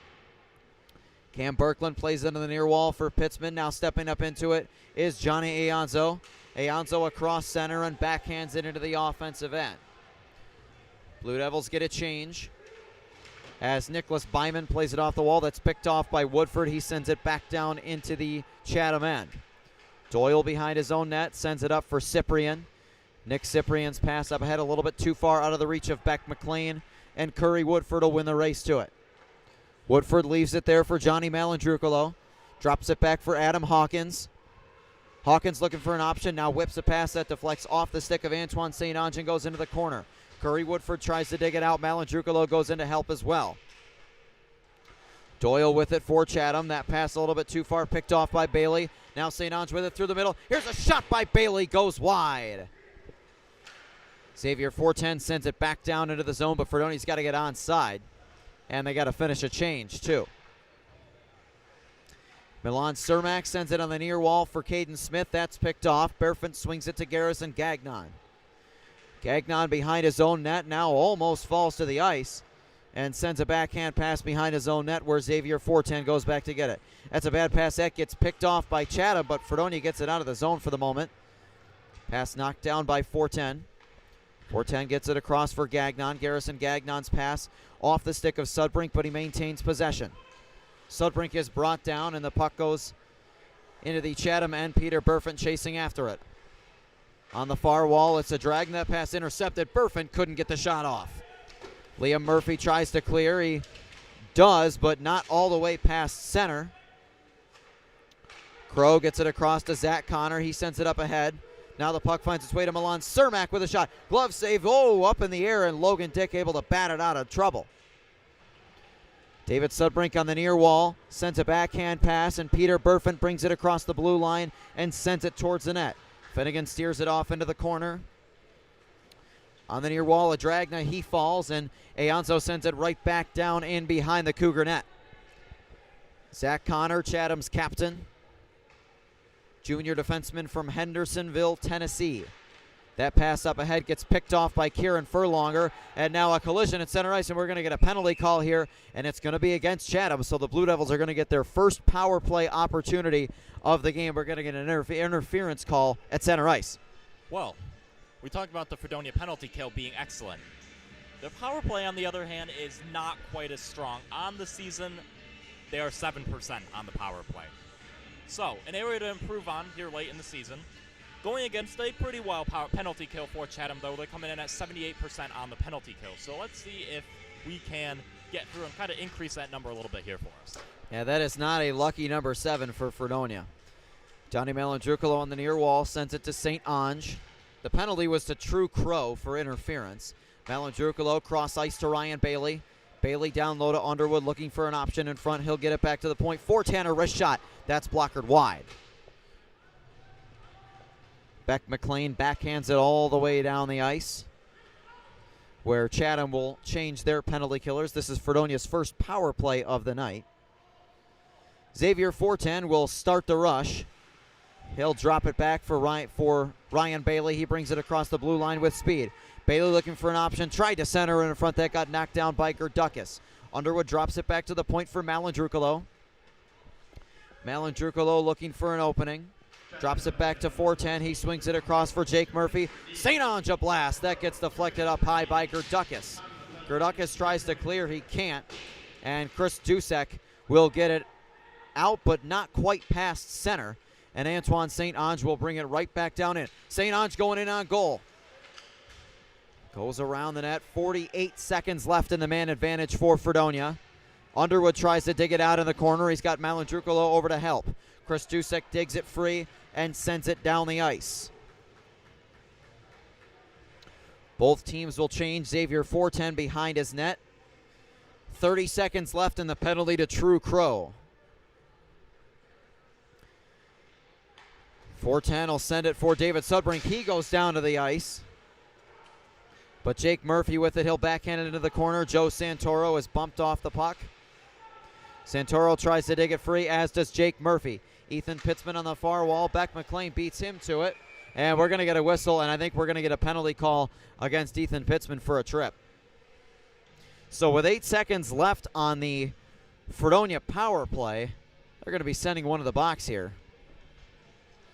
Cam Birkland plays it into the near wall for Pitzman. Now stepping up into it is Johnny Ayanzo. Ayanzo across center and backhands it into the offensive end. Blue Devils get a change as Nicholas Byman plays it off the wall. That's picked off by Woodford. He sends it back down into the Chatham end. Doyle behind his own net sends it up for Cyprian. Nick Cyprian's pass up ahead a little bit too far out of the reach of Beck McLean, and Curry Woodford will win the race to it. Woodford leaves it there for Johnny Malandrucolo. Drops it back for Adam Hawkins. Hawkins looking for an option. Now whips a pass that deflects off the stick of Antoine St. Ange and goes into the corner. Curry Woodford tries to dig it out. Malandrucolo goes in to help as well. Doyle with it for Chatham. That pass a little bit too far, picked off by Bailey. Now St. Ange with it through the middle. Here's a shot by Bailey, goes wide. Xavier Fortin sends it back down into the zone, but Fredonia's got to get onside. And they got to finish a change, too. Milan Cermak sends it on the near wall for Caden Smith. That's picked off. Berfant swings it to Garrison Gagnon. Gagnon behind his own net, now almost falls to the ice and sends a backhand pass behind his own net where Xavier Fortin goes back to get it. That's a bad pass. That gets picked off by Chatham, but Fredonia gets it out of the zone for the moment. Pass knocked down by Fortin. Fortin gets it across for Gagnon. Garrison Gagnon's pass off the stick of Sudbrink, but he maintains possession. Sudbrink is brought down, and the puck goes into the Chatham end. Peter Berfant chasing after it. On the far wall, it's a dragnet pass intercepted. Berfant couldn't get the shot off. Liam Murphy tries to clear. He does, but not all the way past center. Crow gets it across to Zach Connor. He sends it up ahead. Now the puck finds its way to Milan Cermak with a shot. Glove save, up in the air, and Logan Dick able to bat it out of trouble. David Sudbrink on the near wall sends a backhand pass, and Peter Berfant brings it across the blue line and sends it towards the net. Finnegan steers it off into the corner. On the near wall, a Dragna, he falls, and Ayanzo sends it right back down in behind the Cougar net. Zach Connor, Chatham's captain. Junior defenseman from Hendersonville, Tennessee. That pass up ahead gets picked off by Kieran Furlonger, and now a collision at center ice, and we're going to get a penalty call here, and it's going to be against Chatham, so the Blue Devils are going to get their first power play opportunity of the game. We're going to get an interference call at center ice. Well, we talked about the Fredonia penalty kill being excellent. The power play, on the other hand, is not quite as strong. On the season, they are 7% on the power play. So, an area to improve on here late in the season. Going against a pretty wild penalty kill for Chatham, though. They're coming in at 78% on the penalty kill. So let's see if we can get through and kind of increase that number a little bit here for us. Yeah, that is not a lucky number 7 for Fredonia. Johnny Malandrucolo on the near wall sends it to St. Ange. The penalty was to True Crow for interference. Malandrucolo cross ice to Ryan Bailey. Bailey down low to Underwood looking for an option in front. He'll get it back to the point. Fortin, a wrist shot. That's blockered wide. Beck McLean backhands it all the way down the ice, where Chatham will change their penalty killers. This is Fredonia's first power play of the night. Xavier Fortin will start the rush. He'll drop it back for Ryan Bailey. He brings it across the blue line with speed. Bailey looking for an option, tried to center in front. That got knocked down by Gurdukis. Underwood drops it back to the point for Malandrucolo. Malindrukolo looking for an opening. Drops it back to 410. He swings it across for Jake Murphy. St. Ange a blast. That gets deflected up high by Gurdukis. Gurdukis tries to clear. He can't. And Chris Dusek will get it out, but not quite past center. And Antoine St. Ange will bring it right back down in. St. Ange going in on goal. Goes around the net. 48 seconds left in the man advantage for Fredonia. Underwood tries to dig it out in the corner. He's got Malindrukolo over to help. Chris Dusek digs it free and sends it down the ice. Both teams will change. Xavier 410 behind his net. 30 seconds left in the penalty to True Crow. 410 will send it for David Sudbrink. He goes down to the ice. But Jake Murphy with it. He'll backhand it into the corner. Joe Santoro is bumped off the puck. Santoro tries to dig it free, as does Jake Murphy. Ethan Pitzman on the far wall. Beck McLean beats him to it. And we're going to get a whistle, and I think we're going to get a penalty call against Ethan Pitzman for a trip. So with 8 seconds left on the Fredonia power play, they're going to be sending one to the box here.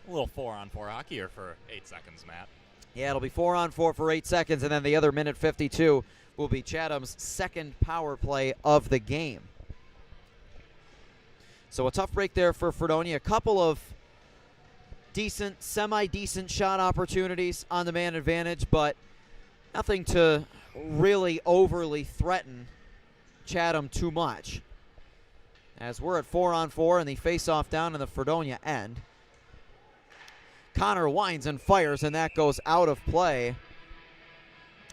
A little 4-on-4 hockey here for 8 seconds, Matt. Yeah, it'll be 4-on-4 for 8 seconds, and then the other minute 52 will be Chatham's second power play of the game. So a tough break there for Fredonia. A couple of decent, semi-decent shot opportunities on the man advantage, but nothing to really overly threaten Chatham too much. As we're at 4-on-4 and the face-off down in the Fredonia end. Connor winds and fires, and that goes out of play.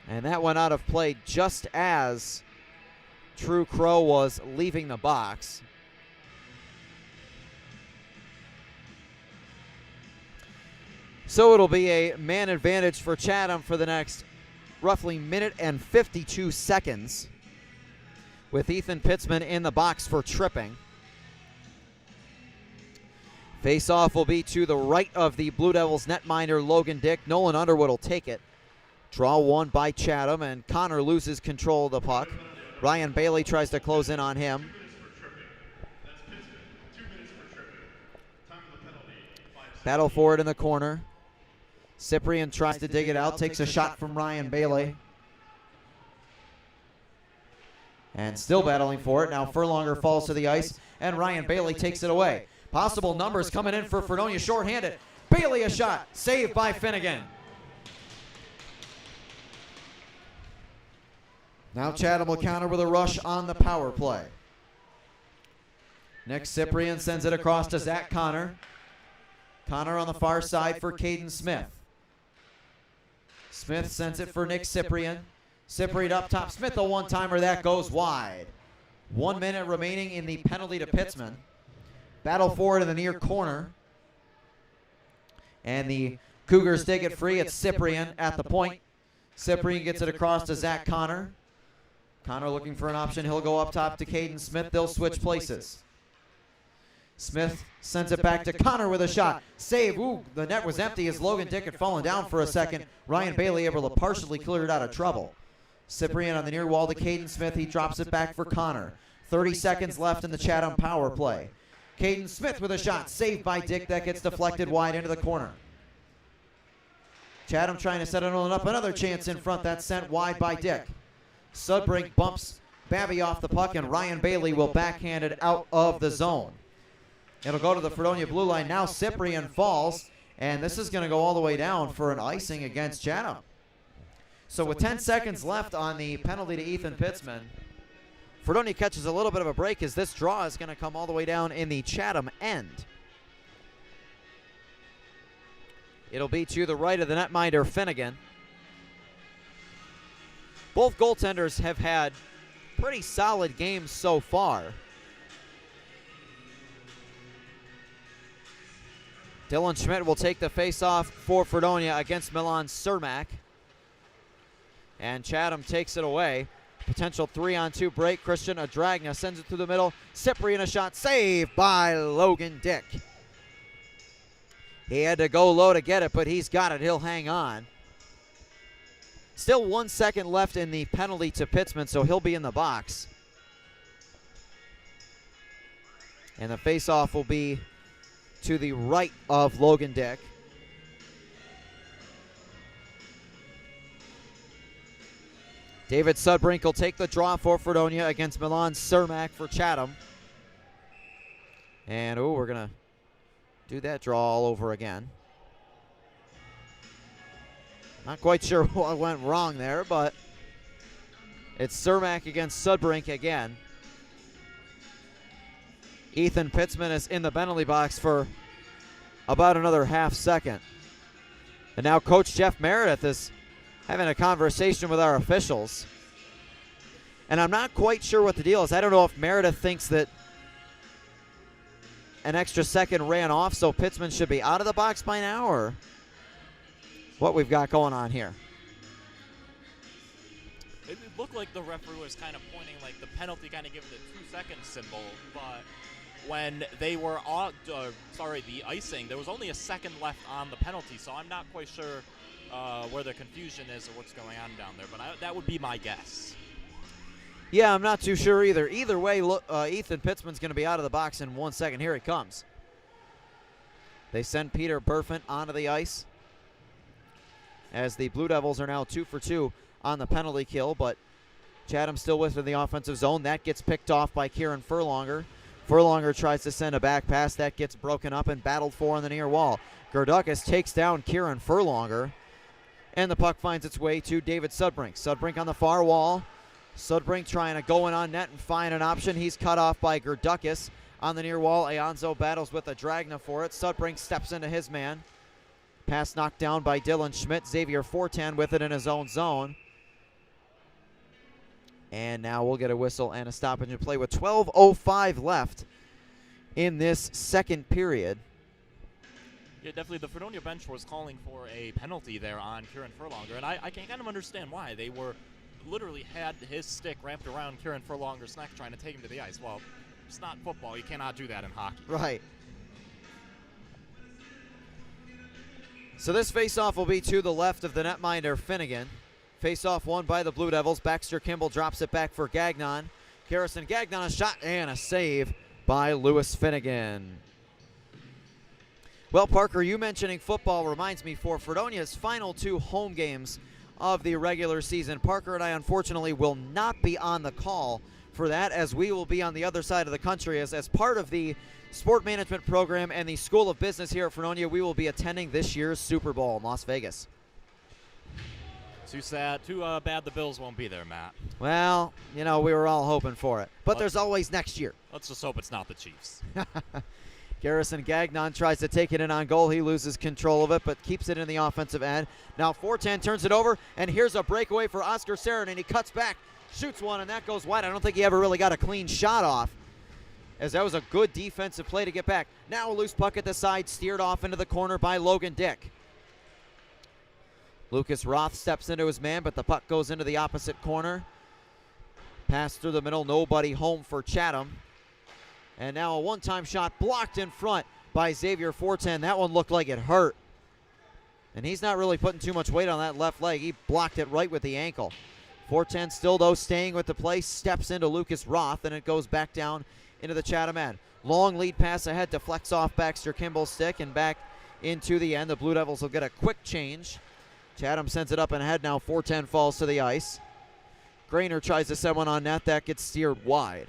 And that went out of play just as True Crow was leaving the box. So it'll be a man advantage for Chatham for the next roughly minute and 52 seconds, with Ethan Pitzman in the box for tripping. Face-off will be to the right of the Blue Devils netminder Logan Dick. Nolan Underwood will take it. Draw one by Chatham, and Connor loses control of the puck. Ryan Bailey tries to close in on him. Battle for it in the corner. Cyprian tries to dig it out, takes a shot from Ryan Bailey. And still battling for it. Now Furlonger falls to the ice, and Ryan Bailey takes it away. Possible numbers coming in for Fredonia, shorthanded. Bailey a shot, saved by Finnegan. Now Chatham will counter with a rush on the power play. Nick Cyprian sends it across to Zach Connor. Connor on the far side for Caden Smith. Smith sends it for Nick Cyprian. Cyprian up top. Smith a one-timer. That goes wide. 1 minute remaining in the penalty to Pitzman. Battle for it in the near corner. And the Cougars dig it free. It's Cyprian at the point. Cyprian gets it across to Zach Connor. Connor looking for an option. He'll go up top to Caden Smith. They'll switch places. Smith sends it back to Connor with a shot. Save. Ooh, the net was empty as Logan Dick had fallen down for a second. Ryan Bailey able to partially clear it out of trouble. Cyprian on the near wall to Caden Smith. He drops it back for Connor. 30 seconds left in the Chatham power play. Caden Smith with a shot. Saved by Dick. That gets deflected wide into the corner. Chatham trying to set it on up. Another chance in front. That's sent wide by Dick. Sudbrink bumps Babby off the puck, and Ryan Bailey will backhand it out of the zone. It'll go to the Fredonia blue line. Now Cyprian falls, and this is going to go all the way down for an icing against Chatham. So with 10 seconds left on the penalty to Ethan Pitzman, Fredonia catches a little bit of a break as this draw is going to come all the way down in the Chatham end. It'll be to the right of the netminder, Finnegan. Both goaltenders have had pretty solid games so far. Dylan Schmidt will take the face-off for Fredonia against Milan Cermak. And Chatham takes it away. Potential 3-on-2 break. Christian Adragna sends it through the middle. Cyprian a shot saved by Logan Dick. He had to go low to get it, but he's got it. He'll hang on. Still 1 second left in the penalty to Pitzman, so he'll be in the box. And the face-off will be to the right of Logan Dick. David Sudbrink will take the draw for Fredonia against Milan Cermak for Chatham. And, we're going to do that draw all over again. Not quite sure what went wrong there, but it's Cermak against Sudbrink again. Ethan Pitzman is in the penalty box for about another half second. And now Coach Jeff Meredith is having a conversation with our officials. And I'm not quite sure what the deal is. I don't know if Meredith thinks that an extra second ran off, so Pitzman should be out of the box by now, or what we've got going on here. It looked like the referee was kind of pointing like the penalty, kind of giving the 2-second symbol, but when they were on, the icing, there was only a second left on the penalty, so I'm not quite sure where the confusion is or what's going on down there, but that would be my guess. Yeah, I'm not too sure either. Either way, Ethan Pitzman's going to be out of the box in 1 second. Here he comes. They send Peter Burfant onto the ice as the Blue Devils are now 2 for 2 on the penalty kill, but Chatham still within the offensive zone. That gets picked off by Kieran Furlonger. Furlonger tries to send a back pass. That gets broken up and battled for on the near wall. Gurdett takes down Kieran Furlonger, and the puck finds its way to David Sudbrink. Sudbrink on the far wall. Sudbrink trying to go in on net and find an option. He's cut off by Gurdett on the near wall. Aonzo battles with a Dragna for it. Sudbrink steps into his man. Pass knocked down by Dylan Schmidt. Xavier Fortan with it in his own zone. And now we'll get a whistle and a stoppage in play with 12:05 left in this second period. Yeah, definitely the Fredonia bench was calling for a penalty there on Kieran Furlonger, and I can kind of understand why. They were literally had his stick wrapped around Kieran Furlonger's neck trying to take him to the ice. Well, it's not football. You cannot do that in hockey. Right. So this faceoff will be to the left of the netminder, Finnegan. Faceoff won by the Blue Devils. Baxter Kimball drops it back for Gagnon. Garrison Gagnon, a shot and a save by Lewis Finnegan. Well, Parker, you mentioning football reminds me, for Fredonia's final 2 home games of the regular season, Parker and I unfortunately will not be on the call for that, as we will be on the other side of the country as part of the sport management program and the School of Business here at Fredonia. We will be attending this year's Super Bowl in Las Vegas. Too sad, too bad the Bills won't be there, Matt. Well, we were all hoping for it, but there's always next year. Let's just hope it's not the Chiefs. Garrison Gagnon tries to take it in on goal. He loses control of it, but keeps it in the offensive end. Now Fortan turns it over, and here's a breakaway for Oscar Sarin, and he cuts back, shoots one, and that goes wide. I don't think he ever really got a clean shot off, as that was a good defensive play to get back. Now a loose puck at the side, steered off into the corner by Logan Dick. Lucas Roth steps into his man, but the puck goes into the opposite corner. Pass through the middle, nobody home for Chatham. And now a one-time shot blocked in front by Xavier Fortan. That one looked like it hurt. And he's not really putting too much weight on that left leg. He blocked it right with the ankle. Fortan still, though, staying with the play, steps into Lucas Roth, and it goes back down into the Chatham end. Long lead pass ahead, deflects off Baxter Kimball's stick and back into the end. The Blue Devils will get a quick change. Chatham sends it up and ahead now. 410 falls to the ice. Grainer tries to send one on net. That gets steered wide.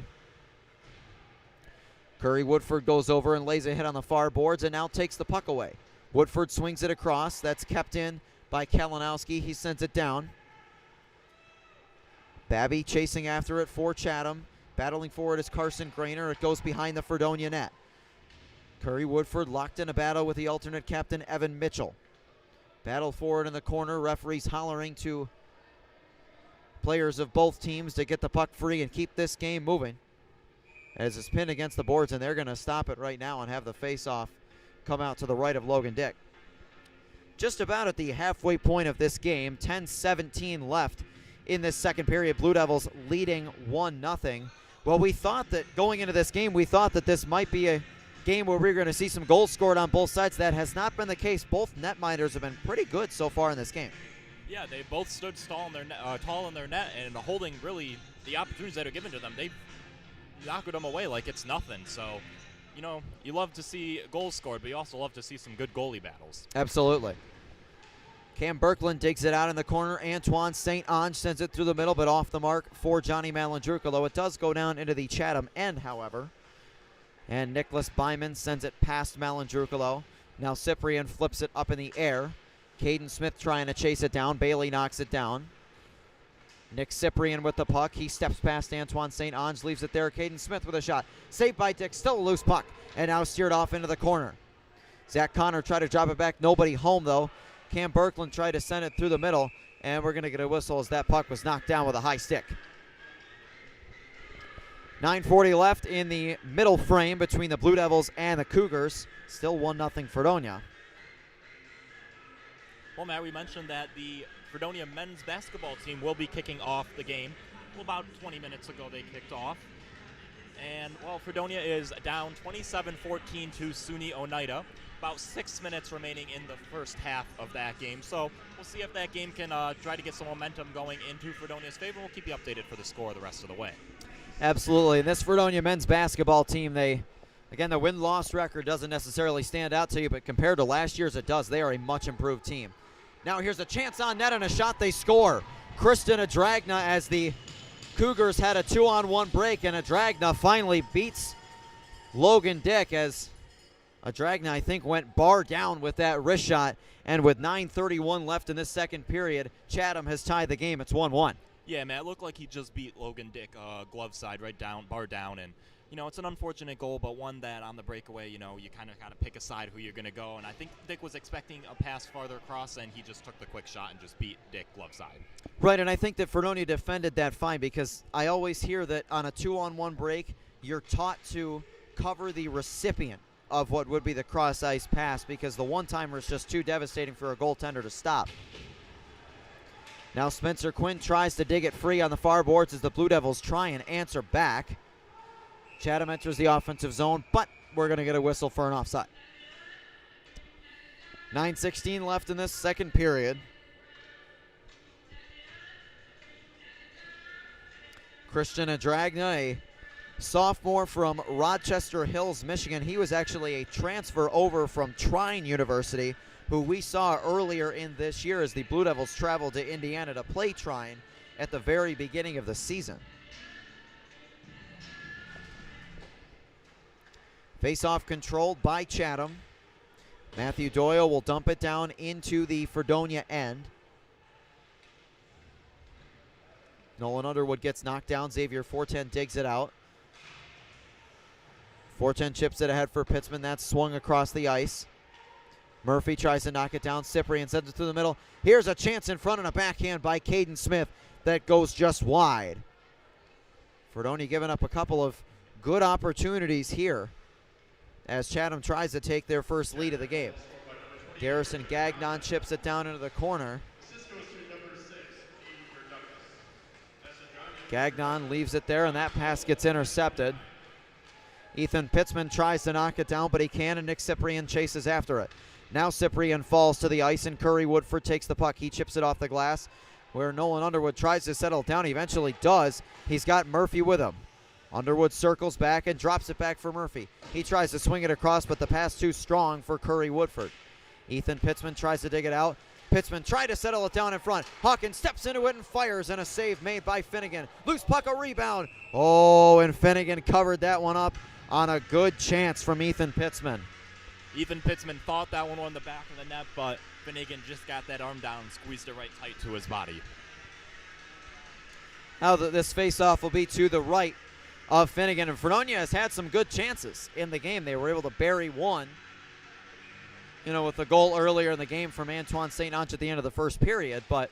Curry Woodford goes over and lays a hit on the far boards and now takes the puck away. Woodford swings it across. That's kept in by Kalinowski. He sends it down. Babby chasing after it for Chatham. Battling for it is Carson Grainer. It goes behind the Fredonia net. Curry Woodford locked in a battle with the alternate captain, Evan Mitchell. Battle forward in the corner. Referees hollering to players of both teams to get the puck free and keep this game moving. As it's pinned against the boards, and they're going to stop it right now and have the face-off come out to the right of Logan Dick. Just about at the halfway point of this game, 10-17 left in this second period. Blue Devils leading 1-0. Well, we thought that going into this game, we thought that this might be a game where we're going to see some goals scored on both sides. That has not been the case. Both netminders have been pretty good so far in this game. Yeah, they both stood tall in their net and holding really the opportunities that are given to them. They knocked them away like it's nothing. So you know, you love to see goals scored, but you also love to see some good goalie battles. Absolutely. Cam Birkeland digs it out in the corner. Antoine St. Ange sends it through the middle, but off the mark for Johnny Malandrucolo. It does go down into the Chatham end, however. And Nicholas Byman sends it past Malandrucolo. Now Cyprian flips it up in the air. Caden Smith trying to chase it down. Bailey knocks it down. Nick Cyprian with the puck. He steps past Antoine St. Ange, leaves it there. Caden Smith with a shot. Saved by Dick. Still a loose puck. And now steered off into the corner. Zach Connor tried to drop it back. Nobody home, though. Cam Birkeland tried to send it through the middle. And we're going to get a whistle as that puck was knocked down with a high stick. 9:40 left in the middle frame between the Blue Devils and the Cougars. Still 1-0 Fredonia. Well, Matt, we mentioned that the Fredonia men's basketball team will be kicking off the game. Well, about 20 minutes ago they kicked off. And, well, Fredonia is down 27-14 to SUNY Oneida. About 6 minutes remaining in the first half of that game. So we'll see if that game can try to get some momentum going into Fredonia's favor. We'll keep you updated for the score the rest of the way. Absolutely. And this Fredonia men's basketball team, again, the win-loss record doesn't necessarily stand out to you, but compared to last year's, it does. They are a much improved team. Now here's a chance on net and a shot. They score. Kristen Adragna, as the Cougars had a 2-on-1 break, and Adragna finally beats Logan Dick, as Adragna, I think, went bar down with that wrist shot. And with 9:31 left in this second period, Chatham has tied the game. It's 1-1. Yeah, Matt, it looked like he just beat Logan Dick glove side right down, bar down. And, you know, it's an unfortunate goal, but one that on the breakaway, you know, you kind of got to pick a side who you're going to go. And I think Dick was expecting a pass farther across, and he just took the quick shot and just beat Dick glove side. Right, and I think that Fredonia defended that fine, because I always hear that on a 2-on-1 break, you're taught to cover the recipient of what would be the cross-ice pass, because the one-timer is just too devastating for a goaltender to stop. Now Spencer Quinn tries to dig it free on the far boards as the Blue Devils try and answer back. Chatham enters the offensive zone, but we're going to get a whistle for an offside. 9:16 left in this second period. Christian Adragna, a sophomore from Rochester Hills, Michigan. He was actually a transfer over from Trine University, who we saw earlier in this year as the Blue Devils traveled to Indiana to play Trine at the very beginning of the season. Face-off controlled by Chatham. Matthew Doyle will dump it down into the Fredonia end. Nolan Underwood gets knocked down. Xavier Forten digs it out. Forten chips it ahead for Pittsman. That's swung across the ice. Murphy tries to knock it down. Cyprian sends it through the middle. Here's a chance in front and a backhand by Caden Smith that goes just wide. Fredonia giving up a couple of good opportunities here as Chatham tries to take their first lead of the game. Garrison Gagnon chips it down into the corner. Gagnon leaves it there, and that pass gets intercepted. Ethan Pittsman tries to knock it down, but he can, and Nick Cyprian chases after it. Now Cyprian falls to the ice, and Curry Woodford takes the puck. He chips it off the glass, where Nolan Underwood tries to settle it down. He eventually does. He's got Murphy with him. Underwood circles back and drops it back for Murphy. He tries to swing it across, but the pass too strong for Curry Woodford. Ethan Pittsman tries to dig it out. Pittsman tried to settle it down in front. Hawkins steps into it and fires, and a save made by Finnegan. Loose puck, a rebound. Oh, and Finnegan covered that one up on a good chance from Ethan Pittsman. Ethan Pittsman thought that one on the back of the net, but Finnegan just got that arm down and squeezed it right tight to his body. Now this face-off will be to the right of Finnegan, and Fredonia has had some good chances in the game. They were able to bury one, with the goal earlier in the game from Antoine St. Ange at the end of the first period, but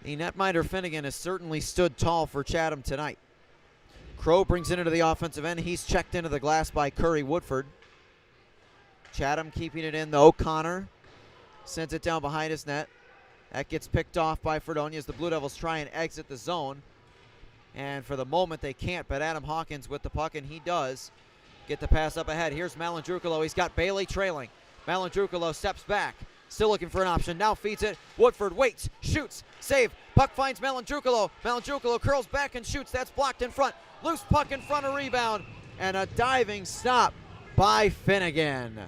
the netminder Finnegan has certainly stood tall for Chatham tonight. Crow brings it into the offensive end. He's checked into the glass by Curry Woodford. Chatham keeping it in, though. Connor sends it down behind his net. That gets picked off by Fredonia as the Blue Devils try and exit the zone. And for the moment they can't, but Adam Hawkins with the puck, and he does get the pass up ahead. Here's Malandrucolo. He's got Bailey trailing. Malandrucolo steps back, still looking for an option. Now feeds it. Woodford waits, shoots, save. Puck finds Malandrucolo. Malandrucolo curls back and shoots. That's blocked in front. Loose puck in front, a rebound. And a diving stop by Finnegan.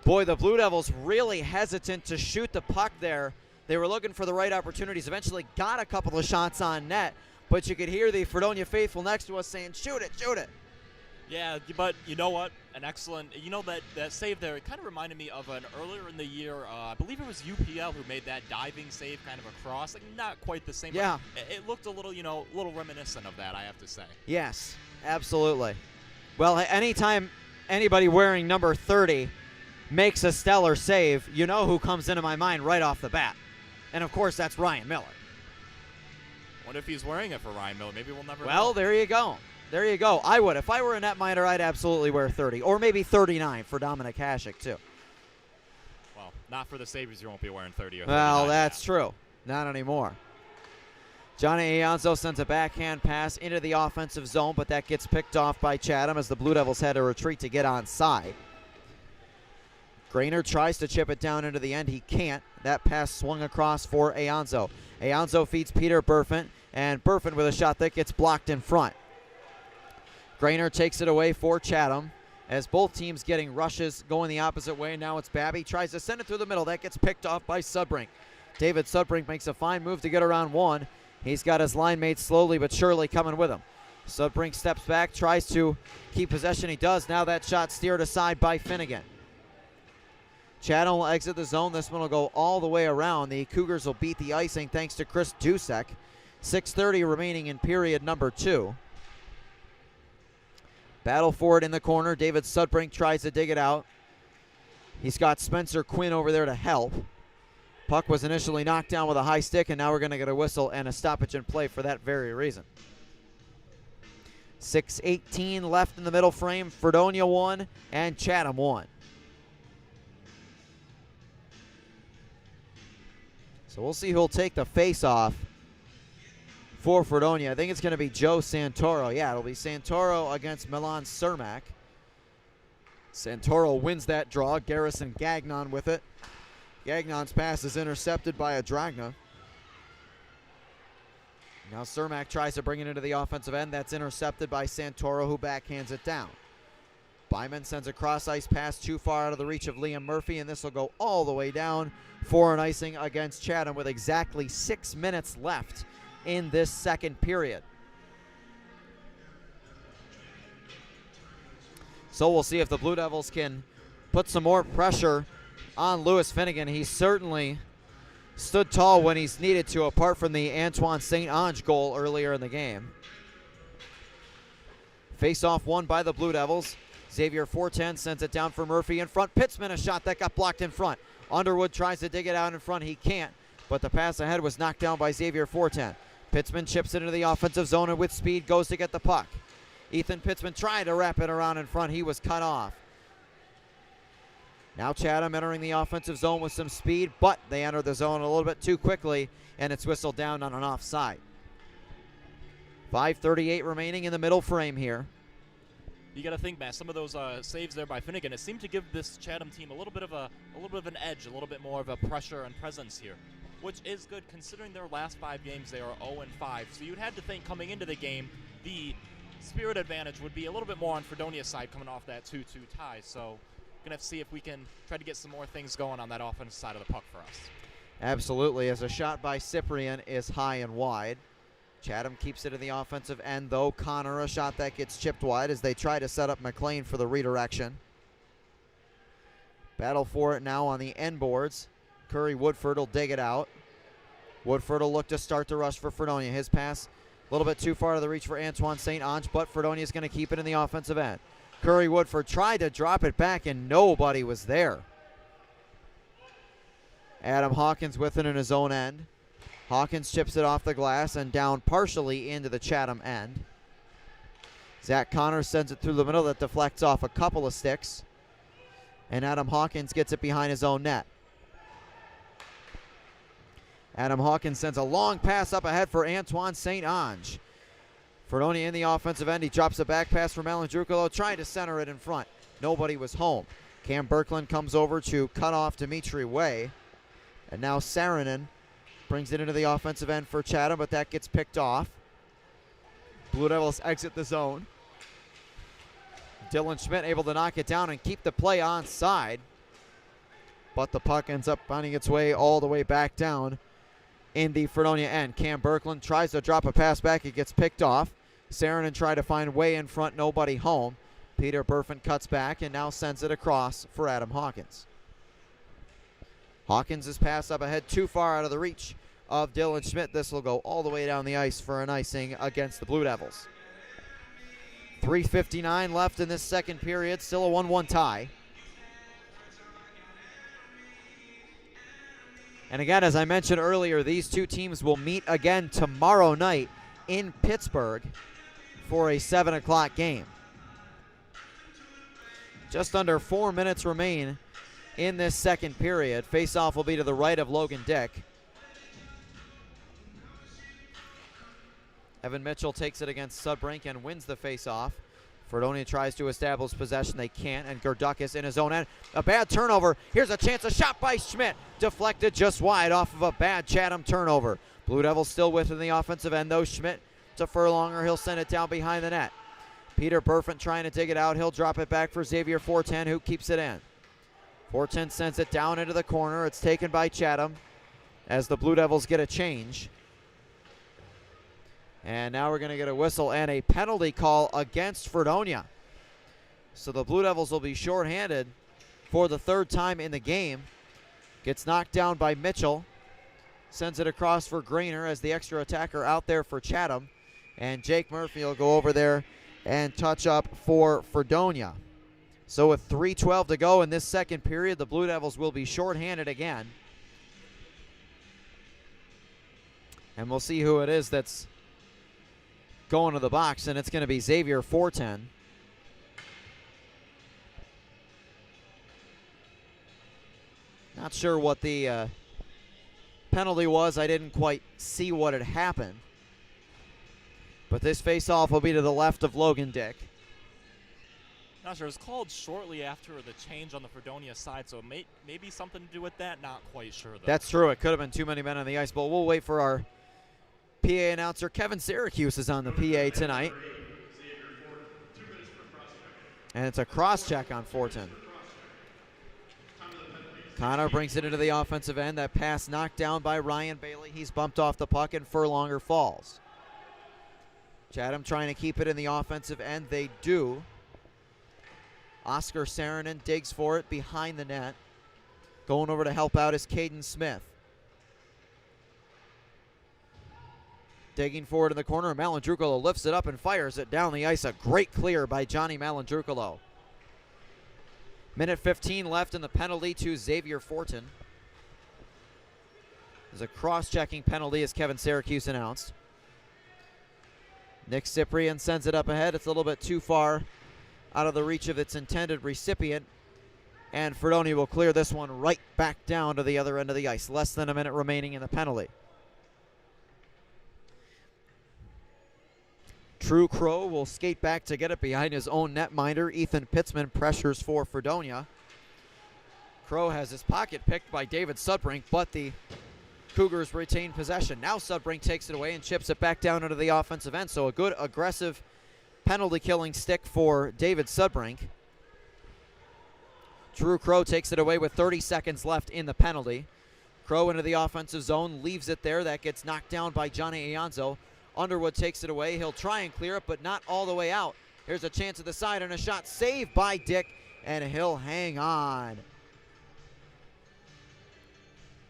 Boy, the Blue Devils really hesitant to shoot the puck there. They were looking for the right opportunities, eventually got a couple of shots on net, but you could hear the Fredonia faithful next to us saying, shoot it, shoot it. Yeah, but you know what? An excellent, that save there, it kind of reminded me of an earlier in the year, I believe it was UPL who made that diving save kind of across. Like, not quite the same. Yeah. It looked a little, little reminiscent of that, I have to say. Yes, absolutely. Well, anytime anybody wearing number 30 makes a stellar save, you know who comes into my mind right off the bat. And, of course, that's Ryan Miller. What if he's wearing it for Ryan Miller? Maybe we'll never know. Well, there you go. There you go. I would. If I were a netminder, I'd absolutely wear 30. Or maybe 39 for Dominic Hasek, too. Well, not for the Sabres. You won't be wearing 30 or 39. Well, that's true. Not anymore. Johnny Ianzo sends a backhand pass into the offensive zone, but that gets picked off by Chatham as the Blue Devils had to retreat to get onside. Grainer tries to chip it down into the end. He can't. That pass swung across for Ianzo. Ianzo feeds Peter Burfin, and Burfin with a shot that gets blocked in front. Grainer takes it away for Chatham as both teams getting rushes going the opposite way. Now it's Babby. Tries to send it through the middle. That gets picked off by Sudbrink. David Sudbrink makes a fine move to get around one. He's got his line mates slowly but surely coming with him. Sudbrink steps back, tries to keep possession. He does. Now that shot steered aside by Finnegan. Chatham will exit the zone. This one will go all the way around. The Cougars will beat the icing thanks to Chris Dusek. 6:30 remaining in period number 2. Battle for it in the corner. David Sudbrink tries to dig it out. He's got Spencer Quinn over there to help. Puck was initially knocked down with a high stick, and now we're going to get a whistle and a stoppage in play for that very reason. 6:18 left in the middle frame. Fredonia 1 and Chatham 1. So we'll see who'll take the face-off for Fredonia. I think it's going to be Joe Santoro. Yeah, it'll be Santoro against Milan Cermak. Santoro wins that draw. Garrison Gagnon with it. Gagnon's pass is intercepted by a Dragna. Now Cermak tries to bring it into the offensive end. That's intercepted by Santoro, who backhands it down. Byman sends a cross-ice pass too far out of the reach of Liam Murphy, and this will go all the way down for an icing against Chatham with exactly 6 minutes left in this second period. So we'll see if the Blue Devils can put some more pressure on Lewis Finnegan. He certainly stood tall when he's needed to, apart from the Antoine St. Ange goal earlier in the game. Face-off won by the Blue Devils. Xavier Fortin sends it down for Murphy in front. Pitzman, a shot that got blocked in front. Underwood tries to dig it out in front. He can't, but the pass ahead was knocked down by Xavier Fortin. Pitzman chips it into the offensive zone and with speed goes to get the puck. Ethan Pitzman tried to wrap it around in front. He was cut off. Now Chatham entering the offensive zone with some speed, but they enter the zone a little bit too quickly, and it's whistled down on an offside. 5:38 remaining in the middle frame here. You got to think, Matt, some of those saves there by Finnegan, it seemed to give this Chatham team a little bit of an edge, a little bit more of a pressure and presence here, which is good considering their last 5 games they are 0-5. So you'd have to think coming into the game, the spirit advantage would be a little bit more on Fredonia's side coming off that 2-2 tie. So gonna have to see if we can try to get some more things going on that offensive side of the puck for us. Absolutely, as a shot by Cyprian is high and wide. Chatham keeps it in the offensive end, though. Connor, a shot that gets chipped wide as they try to set up MacLean for the redirection. Battle for it now on the end boards. Curry Woodford will dig it out. Woodford will look to start the rush for Fredonia. His pass a little bit too far to the reach for Antoine St. Ange, but Fredonia is going to keep it in the offensive end. Curry Woodford tried to drop it back, and nobody was there. Adam Hawkins with it in his own end. Hawkins chips it off the glass and down partially into the Chatham end. Zach Connor sends it through the middle. That deflects off a couple of sticks. And Adam Hawkins gets it behind his own net. Adam Hawkins sends a long pass up ahead for Antoine St. Ange. Fredonia in the offensive end. He drops a back pass from Alan Drukalo, trying to center it in front. Nobody was home. Cam Birkland comes over to cut off Dimitri Way. And now Saarinen brings it into the offensive end for Chatham, but that gets picked off. Blue Devils exit the zone. Dylan Schmidt able to knock it down and keep the play onside. But the puck ends up finding its way all the way back down in the Fredonia end. Cam Berkland tries to drop a pass back. It gets picked off. Saarinen tried to find way in front, nobody home. Peter Burfin cuts back and now sends it across for Adam Hawkins. Hawkins' is pass up ahead, too far out of the reach of Dylan Schmidt. This will go all the way down the ice for an icing against the Blue Devils. 3:59 left in this second period, still a 1-1 tie. And again, as I mentioned earlier, these two teams will meet again tomorrow night in Pittsburgh for a 7 o'clock game. Just under 4 minutes remain in this second period. Face-off will be to the right of Logan Dick. Evan Mitchell takes it against Sudbrink and wins the face-off. Fredonia tries to establish possession. They can't, and Gerdukis in his own end. A bad turnover. Here's a chance, a shot by Schmidt. Deflected just wide off of a bad Chatham turnover. Blue Devils still within the offensive end, though. Schmidt to Furlonger. He'll send it down behind the net. Peter Burfin trying to dig it out. He'll drop it back for Xavier Fortin, who keeps it in. Fortin sends it down into the corner. It's taken by Chatham as the Blue Devils get a change. And now we're going to get a whistle and a penalty call against Fredonia. So the Blue Devils will be shorthanded for the third time in the game. Gets knocked down by Mitchell. Sends it across for Grainer as the extra attacker out there for Chatham. And Jake Murphy will go over there and touch up for Fredonia. So with 3:12 to go in this second period, the Blue Devils will be shorthanded again. And we'll see who it is that's going to the box, and it's going to be Xavier Fortin. Not sure what the penalty was. I didn't quite see what had happened. But this face-off will be to the left of Logan Dick. Not sure. It was called shortly after the change on the Fredonia side, so maybe something to do with that. Not quite sure, though. That's true. It could have been too many men on the ice, but we'll wait for our PA announcer. Kevin Syracuse is on the PA tonight. And it's a cross-check on Fortin. Connor brings it into the offensive end. That pass knocked down by Ryan Bailey. He's bumped off the puck, and Furlonger falls. Chatham trying to keep it in the offensive end. They do. Oscar Saarinen digs for it behind the net. Going over to help out is Caden Smith. Digging forward in the corner, Malandrucolo lifts it up and fires it down the ice. A great clear by Johnny Malandrucolo. Minute 15 left in the penalty to Xavier Fortin. There's a cross-checking penalty, as Kevin Syracuse announced. Nick Cyprian sends it up ahead. It's a little bit too far out of the reach of its intended recipient. And Fredonia will clear this one right back down to the other end of the ice. Less than a minute remaining in the penalty. Drew Crow will skate back to get it behind his own netminder. Ethan Pitzman pressures for Fredonia. Crow has his pocket picked by David Sudbrink, but the Cougars retain possession. Now Sudbrink takes it away and chips it back down into the offensive end. So a good aggressive penalty killing stick for David Sudbrink. Drew Crow takes it away with 30 seconds left in the penalty. Crow into the offensive zone, leaves it there. That gets knocked down by Johnny Ianzo. Underwood takes it away. He'll try and clear it, but not all the way out. Here's a chance at the side and a shot saved by Dick, and he'll hang on.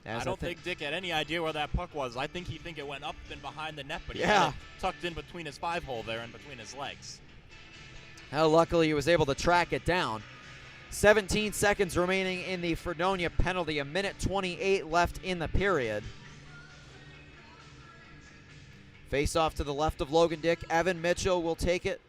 I don't think Dick had any idea where that puck was. I think it went up and behind the net, but he yeah, had it tucked in between his 5-hole there and between his legs. Well, luckily he was able to track it down. 17 seconds remaining in the Fredonia penalty. A minute 28 left in the period. Face off to the left of Logan Dick. Evan Mitchell will take it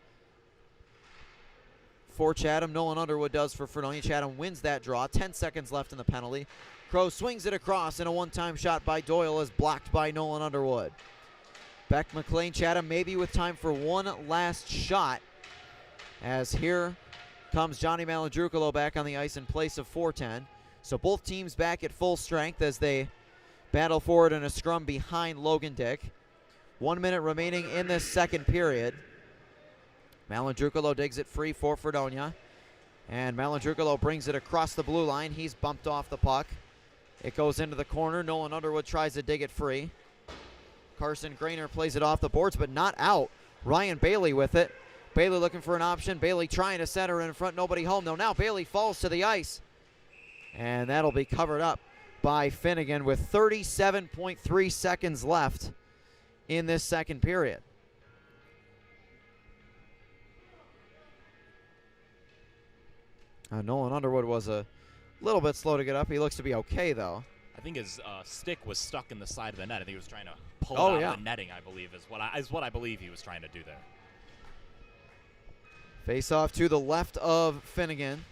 for Chatham. Nolan Underwood does for Fredonia. Chatham wins that draw. 10 seconds left in the penalty. Crow swings it across, and a one-time shot by Doyle is blocked by Nolan Underwood. Beck McLean, Chatham maybe with time for one last shot, as here comes Johnny Malandrucolo back on the ice in place of Fortin. So both teams back at full strength as they battle forward in a scrum behind Logan Dick. 1 minute remaining in this second period. Malandrucolo digs it free for Fredonia. And Malandrucolo brings it across the blue line. He's bumped off the puck. It goes into the corner. Nolan Underwood tries to dig it free. Carson Grainer plays it off the boards, but not out. Ryan Bailey with it. Bailey looking for an option. Bailey trying to center in front. Nobody home, though. Now Bailey falls to the ice. And that'll be covered up by Finnegan with 37.3 seconds left in this second period. Nolan Underwood was a little bit slow to get up. He looks to be okay, though. I think his stick was stuck in the side of the net. I think he was trying to pull Oh, it out yeah. of the netting, I believe, is what I believe he was trying to do there. Face off to the left of Finnegan.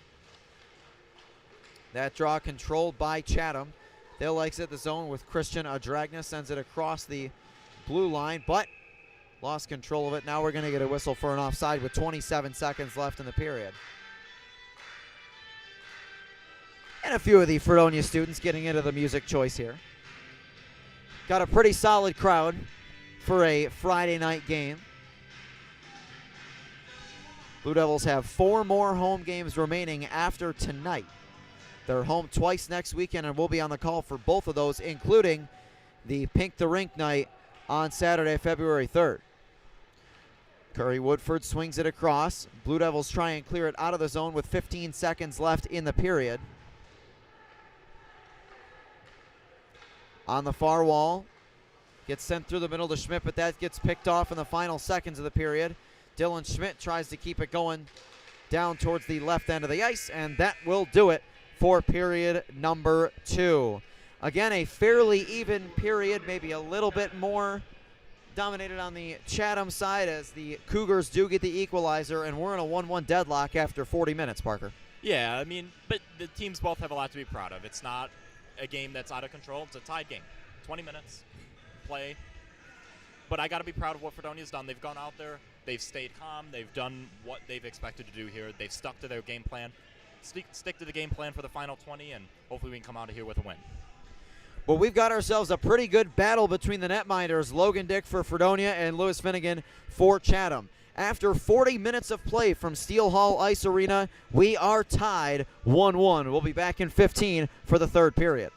That draw controlled by Chatham. They'll exit the zone with Christian Adragna. Sends it across the blue line, but lost control of it. Now we're going to get a whistle for an offside with 27 seconds left in the period. And a few of the Fredonia students getting into the music choice here. Got a pretty solid crowd for a Friday night game. Blue Devils have 4 more home games remaining after tonight. They're home twice next weekend, and we'll be on the call for both of those, including the Pink the Rink night on Saturday, February 3rd. Curry Woodford swings it across. Blue Devils try and clear it out of the zone with 15 seconds left in the period. On the far wall, gets sent through the middle to Schmidt, but that gets picked off in the final seconds of the period. Dylan Schmidt tries to keep it going down towards the left end of the ice, and that will do it for period number 2. Again, a fairly even period, maybe a little bit more dominated on the Chatham side as the Cougars do get the equalizer, and we're in a 1-1 deadlock after 40 minutes, Parker. Yeah, I mean, but the teams both have a lot to be proud of. It's not a game that's out of control. It's a tied game. 20 minutes, play. But I got to be proud of what Fredonia's done. They've gone out there. They've stayed calm. They've done what they've expected to do here. They've stuck to their game plan. Stick to the game plan for the final 20, and hopefully we can come out of here with a win. Well, we've got ourselves a pretty good battle between the netminders, Logan Dick for Fredonia and Lewis Finnegan for Chatham. After 40 minutes of play from Steel Hall Ice Arena, we are tied 1-1. We'll be back in 15 for the third period.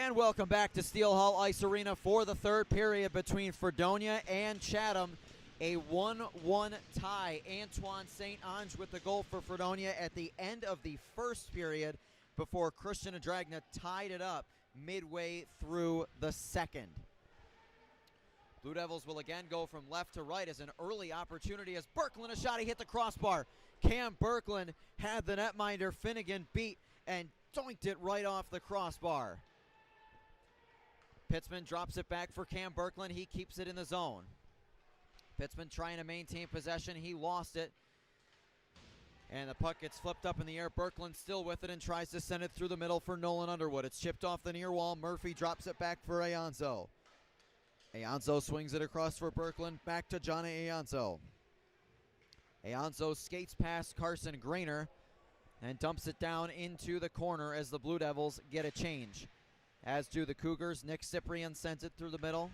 And welcome back to Steel Hall Ice Arena for the third period between Fredonia and Chatham. A 1-1 tie. Antoine St. Ange with the goal for Fredonia at the end of the first period before Christian Adragna tied it up midway through the second. Blue Devils will again go from left to right as an early opportunity as Birkeland, a shot, he hit the crossbar. Cam Birkeland had the netminder Finnegan beat and doinked it right off the crossbar. Pittsman drops it back for Cam Birkeland. He keeps it in the zone. Pittsman trying to maintain possession. He lost it. And the puck gets flipped up in the air. Birkeland still with it and tries to send it through the middle for Nolan Underwood. It's chipped off the near wall. Murphy drops it back for Ayanzo. Ayanzo swings it across for Birkeland. Back to Johnny Ayanzo. Ayanzo skates past Carson Grainer and dumps it down into the corner as the Blue Devils get a change. As do the Cougars. Nick Cyprian sends it through the middle.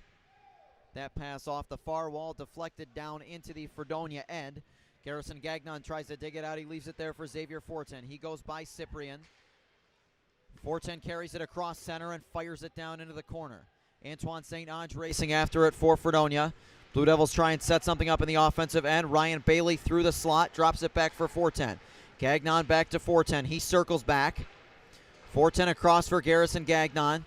That pass off the far wall, deflected down into the Fredonia end. Garrison Gagnon tries to dig it out. He leaves it there for Xavier Fortin. He goes by Cyprian. Fortin carries it across center and fires it down into the corner. Antoine St. Ange racing after it for Fredonia. Blue Devils try and set something up in the offensive end. Ryan Bailey through the slot, drops it back for Fortin. Gagnon back to Fortin. He circles back. Fortin across for Garrison Gagnon.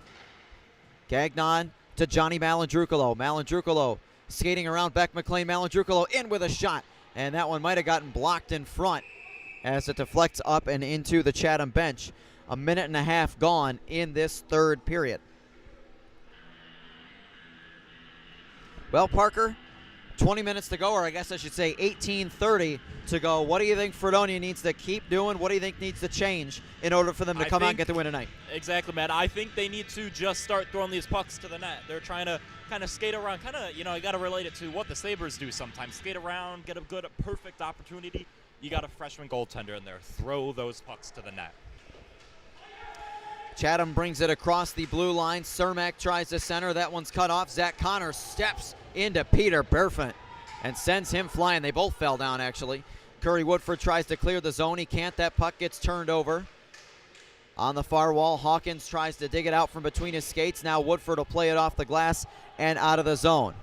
Gagnon to Johnny Malandrucolo. Malandrucolo skating around Beck McLean. Malandrucolo in with a shot. And that one might have gotten blocked in front as it deflects up and into the Chatham bench. A minute and a half gone in this third period. Well, Parker, 20 minutes to go, or I guess I should say 18:30 to go. What do you think Fredonia needs to keep doing? What do you think needs to change in order for them to come out and get the win tonight? Exactly, Matt. I think they need to just start throwing these pucks to the net. They're trying to kind of skate around, you got to relate it to what the Sabres do sometimes. Skate around, get a good, perfect opportunity. You got a freshman goaltender in there. Throw those pucks to the net. Chatham brings it across the blue line. Cermak tries to center. That one's cut off. Zach Connor steps into Peter Burfant and sends him flying. They both fell down, actually. Curry Woodford tries to clear the zone. He can't. That puck gets turned over. On the far wall, Hawkins tries to dig it out from between his skates. Now Woodford will play it off the glass and out of the zone.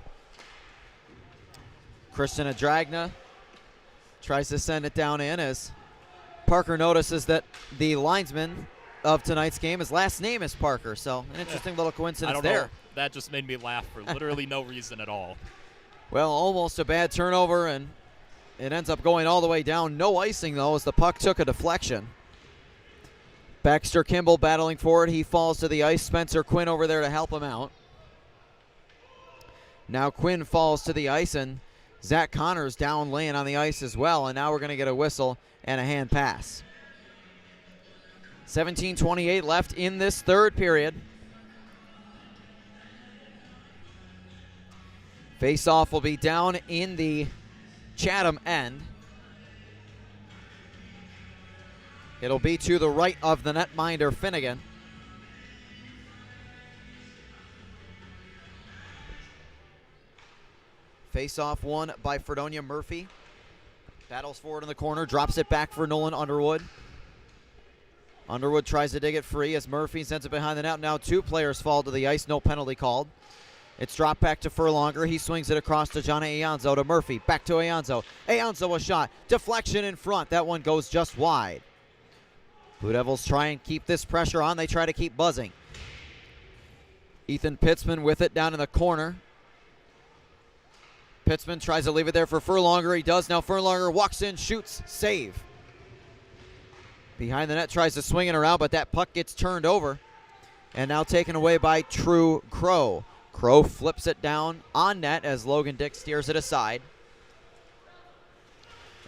Christian Adragna tries to send it down in as Parker notices that the linesman of tonight's game, his last name is Parker, so an interesting little coincidence there. That just made me laugh for literally no reason at all. Well, almost a bad turnover, and it ends up going all the way down. No icing, though, as the puck took a deflection. Baxter Kimball battling for it. He falls to the ice. Spencer Quinn over there to help him out. Now Quinn falls to the ice, and Zach Connors down laying on the ice as well, and now we're going to get a whistle and a hand pass. 17:28 left in this third period. Face-off will be down in the Chatham end. It'll be to the right of the netminder Finnegan. Face-off won by Fredonia. Murphy battles forward in the corner, drops it back for Nolan Underwood. Underwood tries to dig it free as Murphy sends it behind the net. Now two players fall to the ice, no penalty called. It's dropped back to Furlonger. He swings it across to Johnny Ayanzo to Murphy. Back to Ayanzo. Ayanzo a shot. Deflection in front. That one goes just wide. Blue Devils try and keep this pressure on. They try to keep buzzing. Ethan Pitzman with it down in the corner. Pitzman tries to leave it there for Furlonger. He does now. Furlonger walks in, shoots, save. Behind the net, tries to swing it around, but that puck gets turned over. And now taken away by True Crow. Crow flips it down on net as Logan Dick steers it aside.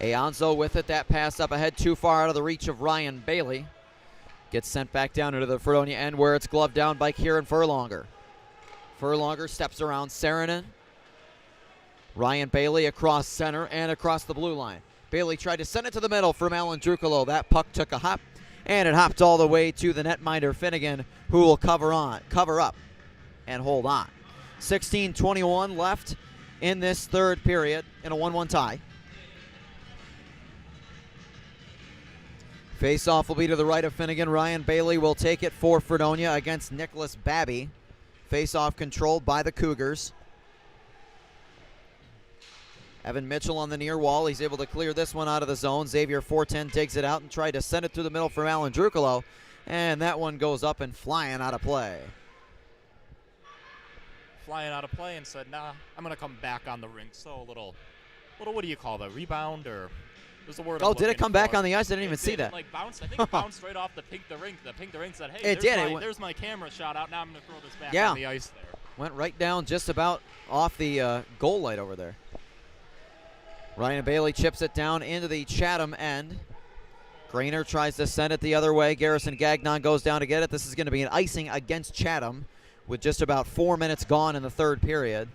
Ayanzo with it. That pass up ahead too far out of the reach of Ryan Bailey. Gets sent back down into the Fredonia end where it's gloved down by Kieran Furlonger. Furlonger steps around Saarinen. Ryan Bailey across center and across the blue line. Bailey tried to send it to the middle from Alan Drucolo. That puck took a hop, and it hopped all the way to the netminder Finnegan, who will cover up, and hold on. 16:21 left in this third period in a 1-1 tie. Face-off will be to the right of Finnegan. Ryan Bailey will take it for Fredonia against Nicholas Babby. Face-off controlled by the Cougars. Evan Mitchell on the near wall. He's able to clear this one out of the zone. Xavier Forten digs it out and tried to send it through the middle for Alan Drucolo. And that one goes up and flying out of play. Flying out of play and said, nah, I'm going to come back on the rink. So a little, what do you call that? Rebound or there's the word I'm Oh, did it looking come back for. on the ice? I didn't even It see did. that. It like bounced. I think it bounced right off the Pink the Rink. The Pink the Rink said, hey, there's my camera shot out. Now I'm going to throw this back on the ice there. Went right down just about off the goal light over there. Ryan Bailey chips it down into the Chatham end. Grainer tries to send it the other way. Garrison Gagnon goes down to get it. This is going to be an icing against Chatham with just about 4 minutes gone in the third period.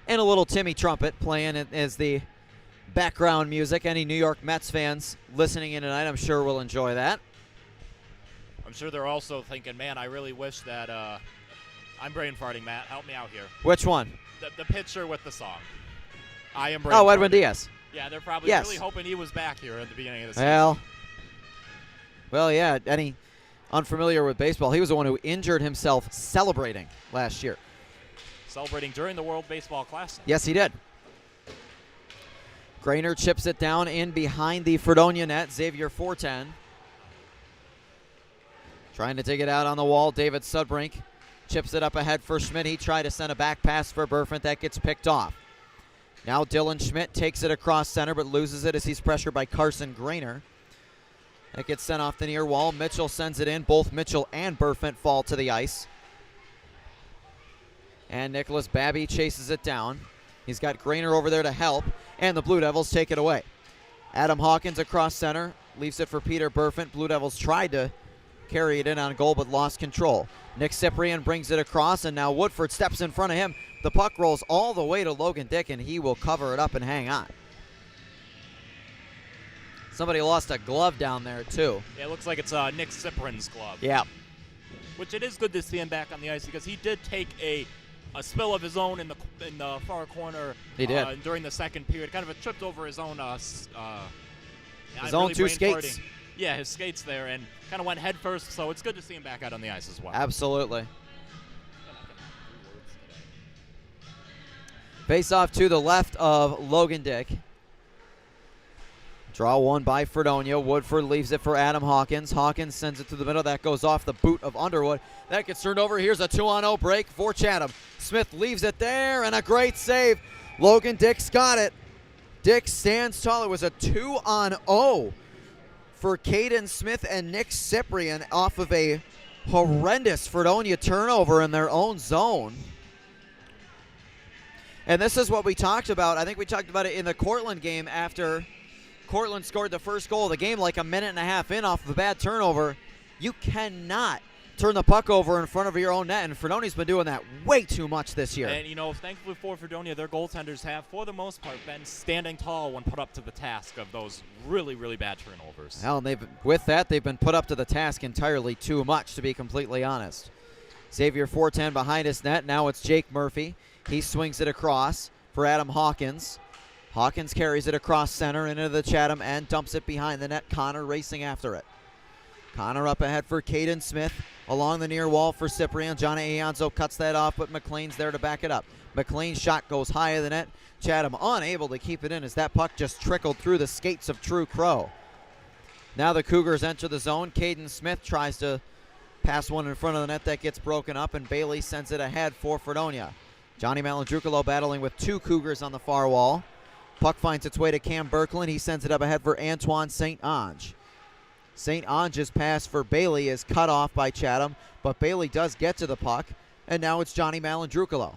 And a little Timmy Trumpet playing as the background music. Any New York Mets fans listening in tonight, I'm sure will enjoy that. I'm sure they're also thinking, man, I really wish that I'm brain farting, Matt. Help me out here. Which one? The pitcher with the song. I am brain farting. Oh, Edwin Diaz. Yeah, they're probably really hoping he was back here at the beginning of the season. Well, yeah, any unfamiliar with baseball, he was the one who injured himself celebrating last year. Celebrating during the World Baseball Classic. Yes, he did. Grainer chips it down in behind the Fredonia net. Xavier Forten trying to dig it out on the wall. David Sudbrink chips it up ahead for Schmidt. He tried to send a back pass for Burfant. That gets picked off. Now Dylan Schmidt takes it across center but loses it as he's pressured by Carson Grainer. That gets sent off the near wall. Mitchell sends it in. Both Mitchell and Burfant fall to the ice. And Nicholas Babby chases it down. He's got Grainer over there to help, and the Blue Devils take it away. Adam Hawkins across center, leaves it for Peter Burfant. Blue Devils tried to carry it in on goal but lost control. Nick Cyprian brings it across, and now Woodford steps in front of him. The puck rolls all the way to Logan Dick, and he will cover it up and hang on. Somebody lost a glove down there, too. Yeah, it looks like it's Nick Cyprian's glove. Yeah. Which it is good to see him back on the ice because he did take a spill of his own in the far corner. He did. During the second period. Kind of a tripped over his own his own two skates. Yeah, his skates there, and kind of went head first, so it's good to see him back out on the ice as well. Absolutely. Face off to the left of Logan Dick. Draw one by Fredonia. Woodford leaves it for Adam Hawkins. Hawkins sends it to the middle. That goes off the boot of Underwood. That gets turned over. Here's a 2-on-0 break for Chatham. Smith leaves it there, and a great save. Logan Dick's got it. Dick stands tall. It was a 2-on-0 for Caden Smith and Nick Cyprian off of a horrendous Fredonia turnover in their own zone. And this is what we talked about. I think we talked about it in the Cortland game after Cortland scored the first goal of the game like a minute and a half in off of a bad turnover. You cannot turn the puck over in front of your own net, and Fredonia's been doing that way too much this year. And, thankfully for Fredonia, their goaltenders have, for the most part, been standing tall when put up to the task of those really, really bad turnovers. Well, with that, they've been put up to the task entirely too much, to be completely honest. Xavier Forten behind his net. Now it's Jake Murphy. He swings it across for Adam Hawkins. Hawkins carries it across center into the Chatham end, dumps it behind the net. Connor racing after it. Connor up ahead for Caden Smith. Along the near wall for Cyprian. Johnny Ianzo cuts that off, but McLean's there to back it up. McLean's shot goes high of the net. Chatham unable to keep it in as that puck just trickled through the skates of True Crow. Now the Cougars enter the zone. Caden Smith tries to pass one in front of the net. That gets broken up, and Bailey sends it ahead for Fredonia. Johnny Malandrucolo battling with two Cougars on the far wall. Puck finds its way to Cam Berkland. He sends it up ahead for Antoine St. Ange. St. Ange's pass for Bailey is cut off by Chatham, but Bailey does get to the puck, and now it's Johnny Malandrucolo.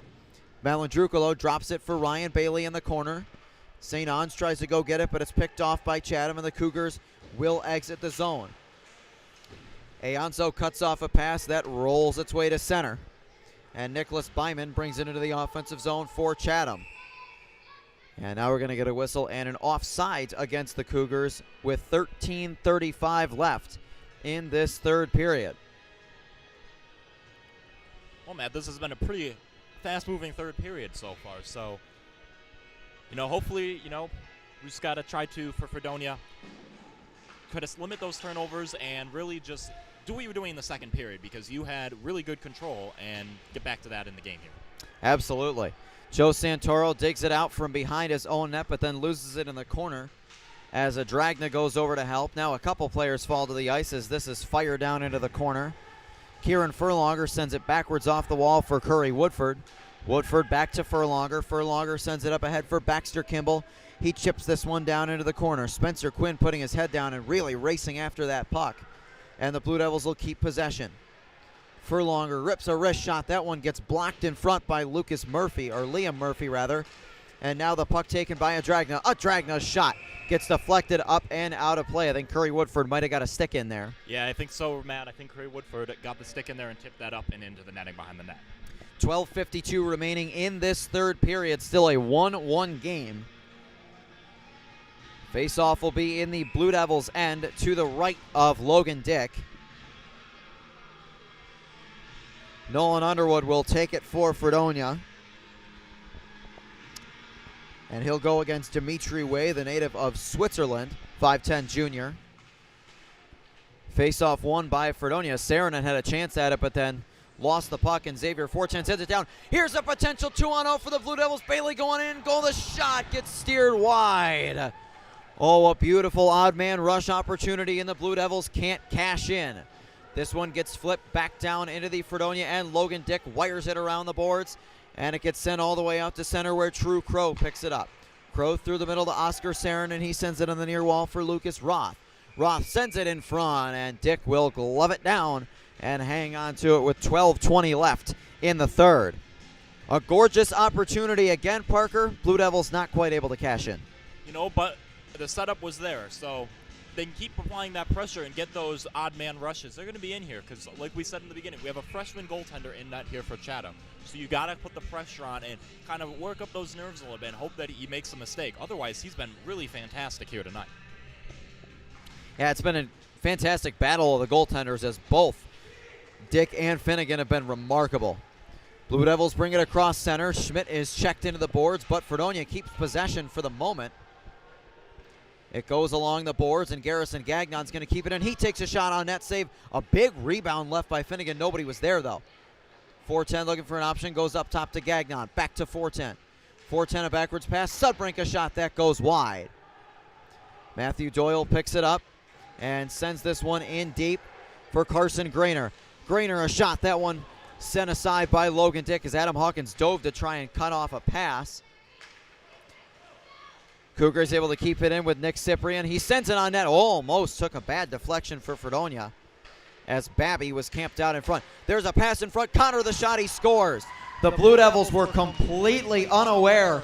Malandrucolo drops it for Ryan Bailey in the corner. St. Ange tries to go get it, but it's picked off by Chatham, and the Cougars will exit the zone. Ayanzo cuts off a pass that rolls its way to center, and Nicholas Byman brings it into the offensive zone for Chatham. And now we're going to get a whistle and an offside against the Cougars with 13:35 left in this third period. Well, Matt, this has been a pretty fast-moving third period so far. So, hopefully, We just got to try to, for Fredonia, try to limit those turnovers and really just do what you were doing in the second period, because you had really good control, and get back to that in the game here. Absolutely. Joe Santoro digs it out from behind his own net, but then loses it in the corner as Dragna goes over to help. Now a couple players fall to the ice as this is fired down into the corner. Kieran Furlonger sends it backwards off the wall for Curry Woodford. Woodford back to Furlonger. Furlonger sends it up ahead for Baxter Kimball. He chips this one down into the corner. Spencer Quinn putting his head down and really racing after that puck. And the Blue Devils will keep possession. Furlonger rips a wrist shot. That one gets blocked in front by Liam Murphy rather. And now the puck taken by a Dragna. A Dragna shot gets deflected up and out of play. I think Curry Woodford might have got a stick in there. Yeah, I think so, Matt. I think Curry Woodford got the stick in there and tipped that up and into the netting behind the net. 12:52 remaining in this third period. Still a 1-1 game. Face-off will be in the Blue Devils' end to the right of Logan Dick. Nolan Underwood will take it for Fredonia. And he'll go against Dimitri Way, the native of Switzerland, 5'10 junior. Face-off won by Fredonia. Saarinen had a chance at it, but then lost the puck, and Xavier Fortin sends it down. Here's a potential 2-on-0 for the Blue Devils. Bailey going in. Goal. The shot gets steered wide. Oh, a beautiful odd man rush opportunity, and the Blue Devils can't cash in. This one gets flipped back down into the Fredonia end. Logan Dick wires it around the boards, and it gets sent all the way out to center where True Crow picks it up. Crow through the middle to Oscar Sarin, and he sends it on the near wall for Lucas Roth. Roth sends it in front, and Dick will glove it down and hang on to it with 12:20 left in the third. A gorgeous opportunity again, Parker. Blue Devils not quite able to cash in. But the setup was there, so they can keep applying that pressure and get those odd man rushes. They're going to be in here because, like we said in the beginning, we have a freshman goaltender in net here for Chatham. So you got to put the pressure on and kind of work up those nerves a little bit and hope that he makes a mistake. Otherwise, he's been really fantastic here tonight. Yeah, it's been a fantastic battle of the goaltenders as both Dick and Finnegan have been remarkable. Blue Devils bring it across center. Schmidt is checked into the boards, but Fredonia keeps possession for the moment. It goes along the boards, and Garrison Gagnon's going to keep it in. He takes a shot on net save. A big rebound left by Finnegan. Nobody was there, though. 410 looking for an option. Goes up top to Gagnon. Back to 410. 410 a backwards pass. Sudbrink a shot. That goes wide. Matthew Doyle picks it up and sends this one in deep for Carson Grainer. Grainer a shot. That one sent aside by Logan Dick as Adam Hawkins dove to try and cut off a pass. Cougars able to keep it in with Nick Cyprian. He sends it on net. Almost took a bad deflection for Fredonia as Babby was camped out in front. There's a pass in front. Connor the shot. He scores. The Blue Devils were completely unaware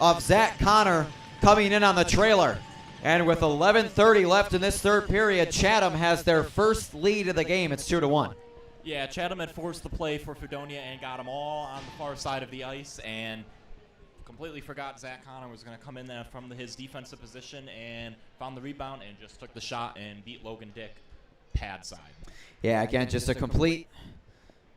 of Zach Connor coming in on the trailer. And with 11:30 left in this third period, Chatham has their first lead of the game. It's 2-1. Yeah, Chatham had forced the play for Fredonia and got them all on the far side of the ice, and completely forgot Zach Connor was going to come in there from his defensive position and found the rebound and just took the shot and beat Logan Dick pad side. Yeah, again, just a complete,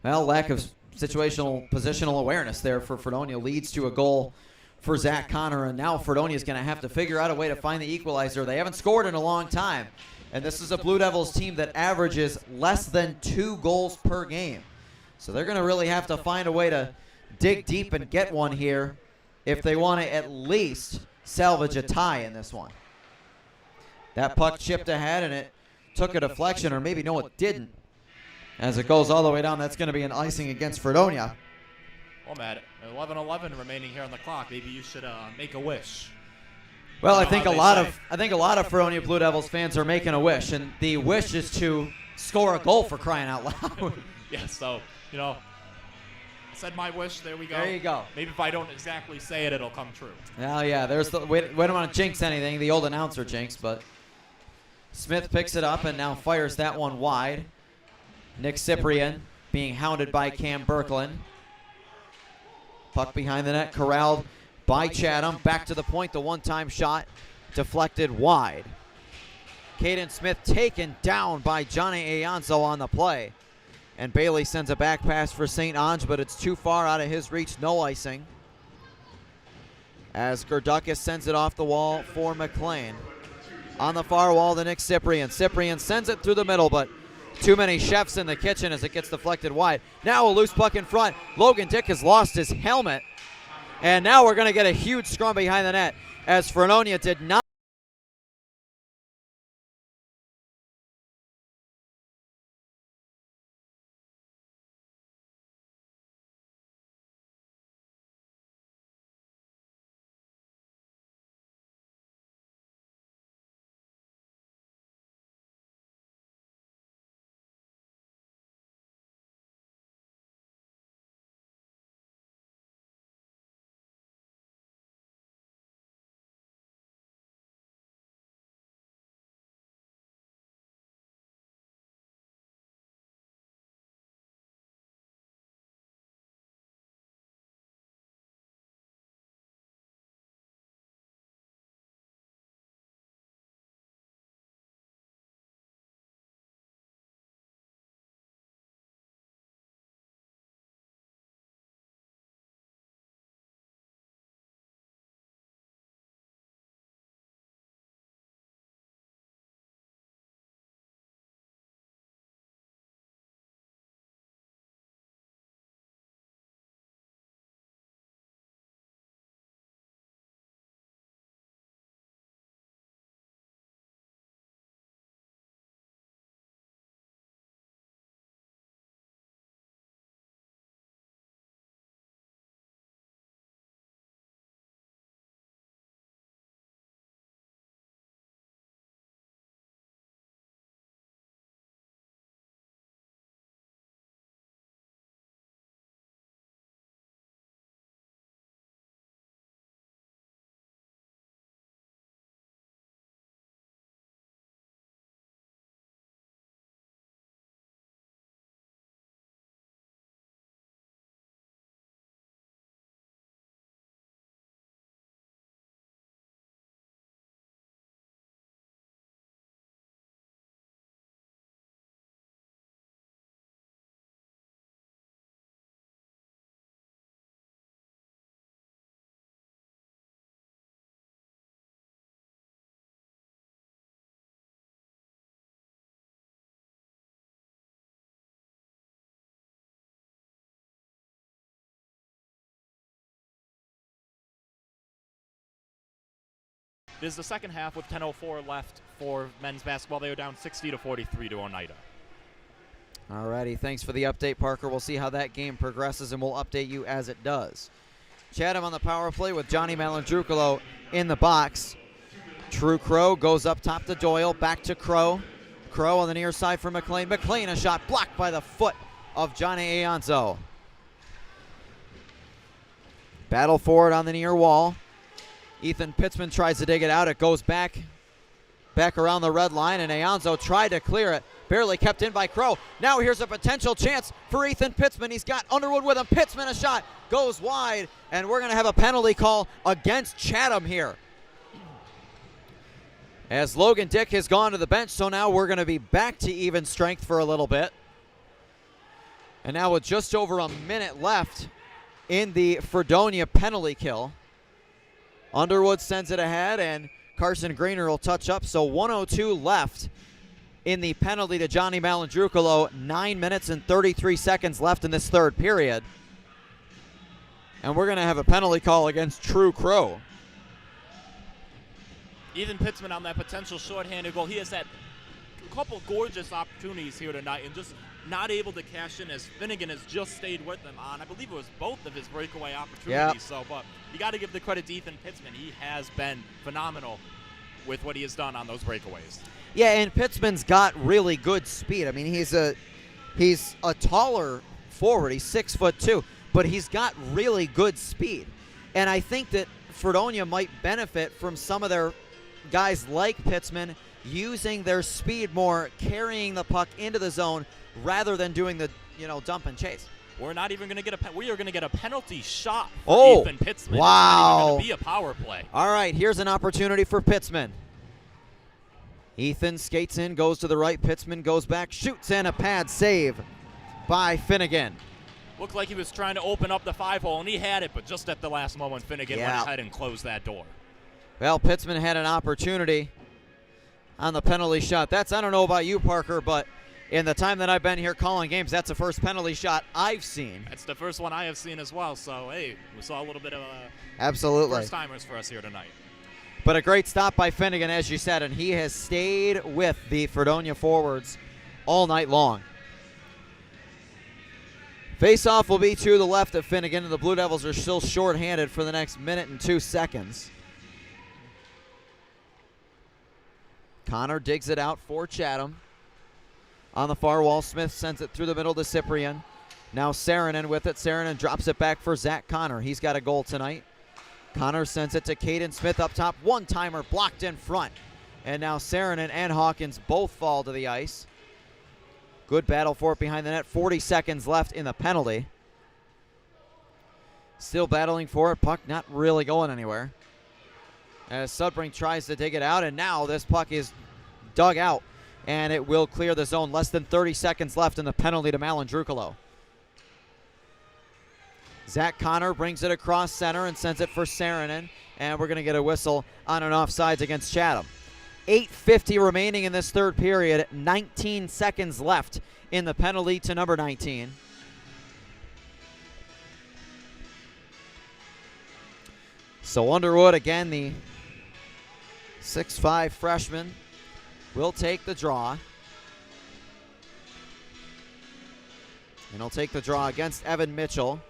lack of situational positional awareness there for Fredonia leads to a goal for Zach Connor, and now Fredonia is going to have to figure out a way to find the equalizer. They haven't scored in a long time, and this is a Blue Devils team that averages less than 2 goals per game. So they're going to really have to find a way to dig deep and get one here if they want to at least salvage a tie in this one. That puck chipped ahead, and it took a deflection, or maybe no, it didn't. As it goes all the way down, that's going to be an icing against Fredonia. Well, Matt, 11:11 remaining here on the clock. Maybe you should make a wish. Well, I think a lot of Fredonia Blue Devils fans are making a wish, and the wish is to score a goal, for crying out loud. Yeah, so I said my wish. There we go. There you go. Maybe if I don't exactly say it, it'll come true. Well, yeah, we don't want to jinx anything. The old announcer jinx, but Smith picks it up and now fires that one wide. Nick Cyprian being hounded by Cam Berkland. Puck behind the net, corralled by Chatham. Back to the point, the one-time shot deflected wide. Caden Smith taken down by Johnny Ayanzo on the play. And Bailey sends a back pass for St. Ange, but it's too far out of his reach, no icing. as Gurdett sends it off the wall for MacQueen. On the far wall to Nick Cyprian. Cyprian sends it through the middle, but too many chefs in the kitchen as it gets deflected wide. Now a loose puck in front. Logan Dick has lost his helmet. And now we're going to get a huge scrum behind the net as Fredonia did not. This is the second half with 10:04 left for men's basketball. They are down 60-43 to Oneida. Alrighty, thanks for the update, Parker. We'll see how that game progresses, and we'll update you as it does. Chatham on the power play with Johnny Malandrucolo in the box. True Crow goes up top to Doyle, back to Crow. Crow on the near side for MacLean. MacLean, a shot blocked by the foot of Johnny Aonzo. Battle forward on the near wall. Ethan Pitzman tries to dig it out. It goes back around the red line, and Aonzo tried to clear it. Barely kept in by Crow. Now here's a potential chance for Ethan Pitzman. He's got Underwood with him. Pitzman, a shot, goes wide, and we're going to have a penalty call against Chatham here. As Logan Dick has gone to the bench, so now we're going to be back to even strength for a little bit. And now with just over a minute left in the Fredonia penalty kill, Underwood sends it ahead, and Carson Greener will touch up. So 1:02 left in the penalty to Johnny Malandrucolo. 9 minutes and 33 seconds left in this third period. And we're going to have a penalty call against True Crow. Ethan Pitzman on that potential shorthanded goal. He has had a couple gorgeous opportunities here tonight and just not able to cash in, as Finnegan has just stayed with them on, I believe it was both of his breakaway opportunities. Yep. So, but you got to give the credit to Ethan Pitzman. He has been phenomenal with what he has done on those breakaways. Yeah, and Pitzman's got really good speed. I mean, he's a taller forward. He's 6'2", but he's got really good speed. And I think that Fredonia might benefit from some of their guys like Pitzman using their speed more, carrying the puck into the zone rather than doing the dump and chase. We're not even going to get we are going to get a penalty shot for Ethan Pitzman. Wow. It's not even going to be a power play. All right, here's an opportunity for Pitzman. Ethan skates in, goes to the right. Pitzman goes back, shoots, and a pad save by Finnegan. Looked like he was trying to open up the 5-hole, and he had it, but just at the last moment, Finnegan went ahead and closed that door. Well, Pittsman had an opportunity on the penalty shot. I don't know about you, Parker, but in the time that I've been here calling games, that's the first penalty shot I've seen. That's the first one I have seen as well, so, hey, we saw a little bit of absolutely first-timers for us here tonight. But a great stop by Finnegan, as you said, and he has stayed with the Fredonia forwards all night long. Face-off will be to the left of Finnegan, and the Blue Devils are still short-handed for the next minute and 2 seconds. Connor digs it out for Chatham. On the far wall, Smith sends it through the middle to Cyprian. Now Saarinen with it. Saarinen drops it back for Zach Connor. He's got a goal tonight. Connor sends it to Caden Smith up top. One-timer blocked in front. And now Saarinen and Hawkins both fall to the ice. Good battle for it behind the net. 40 seconds left in the penalty. Still battling for it. Puck not really going anywhere. As Sudbrink tries to dig it out, and now this puck is dug out, and it will clear the zone. Less than 30 seconds left in the penalty to Malandrukalo. Zach Connor brings it across center and sends it for Saarinen, and we're going to get a whistle on an offsides against Chatham. 8:50 remaining in this third period. 19 seconds left in the penalty to number 19. So Underwood, again, the 6'5" freshman, will take the draw. And he'll take the draw against Evan Mitchell.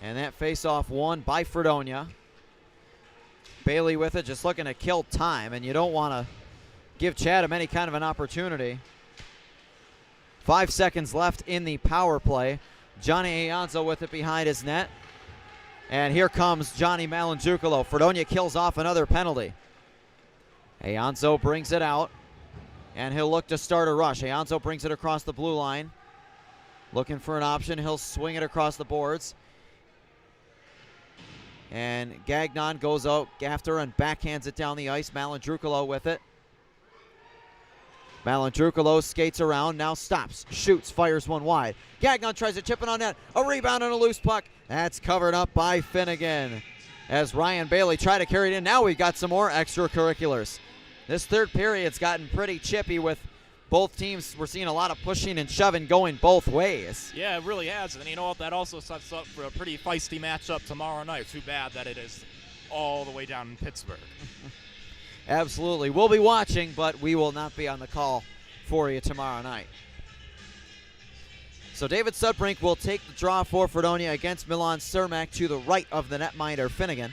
And that face-off won by Fredonia. Bailey with it, just looking to kill time, and you don't want to give Chatham any kind of an opportunity. 5 seconds left in the power play. Johnny Ianzo with it behind his net. And here comes Johnny Malandrukalo. Fredonia kills off another penalty. Ianzo brings it out, and he'll look to start a rush. Ianzo brings it across the blue line. Looking for an option. He'll swing it across the boards. And Gagnon goes out after and backhands it down the ice. Malandrukalo with it. Malandrukalo skates around, now stops, shoots, fires one wide. Gagnon tries to chip it on net. A rebound and a loose puck. That's covered up by Finnegan. As Ryan Bailey tried to carry it in. Now we've got some more extracurriculars. This third period's gotten pretty chippy with both teams. We're seeing a lot of pushing and shoving going both ways. Yeah, it really has. And you know what? That also sets up for a pretty feisty matchup tomorrow night. Too bad that it is all the way down in Pittsburgh. Absolutely. We'll be watching, but we will not be on the call for you tomorrow night. So David Sudbrink will take the draw for Fredonia against Milan Cermak to the right of the netminder Finnegan.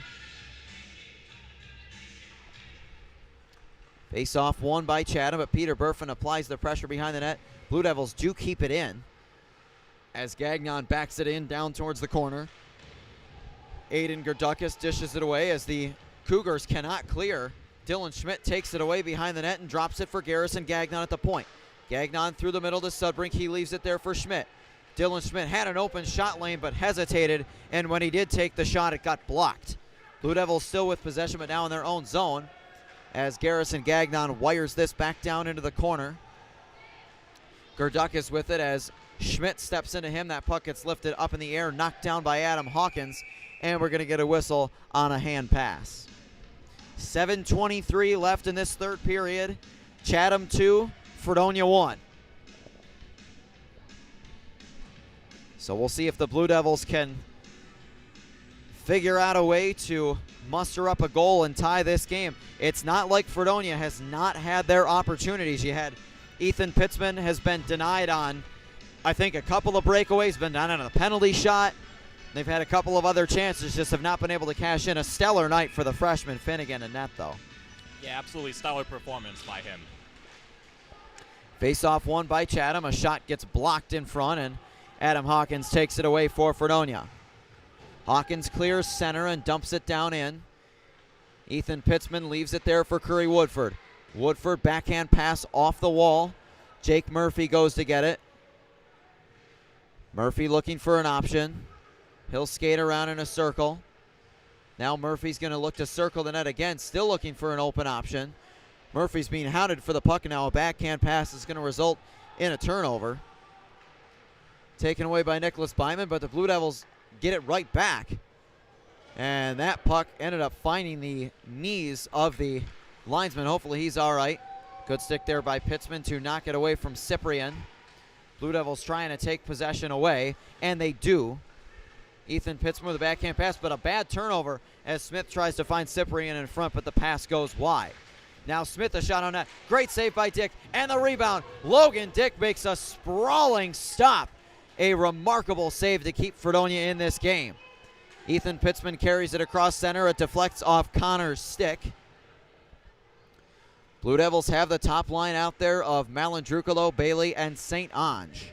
Face-off won by Chatham, but Peter Burfin applies the pressure behind the net. Blue Devils do keep it in as Gagnon backs it in down towards the corner. Aiden Gerdukis dishes it away as the Cougars cannot clear. Dylan Schmidt takes it away behind the net and drops it for Garrison Gagnon at the point. Gagnon through the middle to Sudbrink. He leaves it there for Schmidt. Dylan Schmidt had an open shot lane but hesitated, and when he did take the shot, it got blocked. Blue Devils still with possession, but now in their own zone as Garrison Gagnon wires this back down into the corner. Gerdukis with it as Schmidt steps into him. That puck gets lifted up in the air, knocked down by Adam Hawkins, and we're going to get a whistle on a hand pass. 7:23 left in this third period. Chatham 2, Fredonia 1. So we'll see if the Blue Devils can figure out a way to muster up a goal and tie this game. It's not like Fredonia has not had their opportunities. You had Ethan Pittsman has been denied on, I think, a couple of breakaways, been denied on a penalty shot. They've had a couple of other chances, just have not been able to cash in. A stellar night for the freshman Finnegan in net, though. Yeah, absolutely stellar performance by him. Face-off won by Chatham. A shot gets blocked in front, and Adam Hawkins takes it away for Fredonia. Hawkins clears center and dumps it down in. Ethan Pittsman leaves it there for Curry Woodford. Woodford backhand pass off the wall. Jake Murphy goes to get it. Murphy looking for an option. He'll skate around in a circle. Now Murphy's going to look to circle the net again, still looking for an open option. Murphy's being hounded for the puck, and now a backhand pass is going to result in a turnover. taken away by Nicholas Byman, but the Blue Devils get it right back. And that puck ended up finding the knees of the linesman. Hopefully he's all right. Good stick there by Pitzman to knock it away from Cyprian. Blue Devils trying to take possession away, and they do. Ethan Pitzman with a backhand pass, but a bad turnover as Smith tries to find Cyprian in front, but the pass goes wide. Now Smith a shot on net. Great save by Dick, and the rebound. Logan Dick makes a sprawling stop. A remarkable save to keep Fredonia in this game. Ethan Pitzman carries it across center. It deflects off Connor's stick. Blue Devils have the top line out there of Malandrucolo, Bailey, and St. Ange.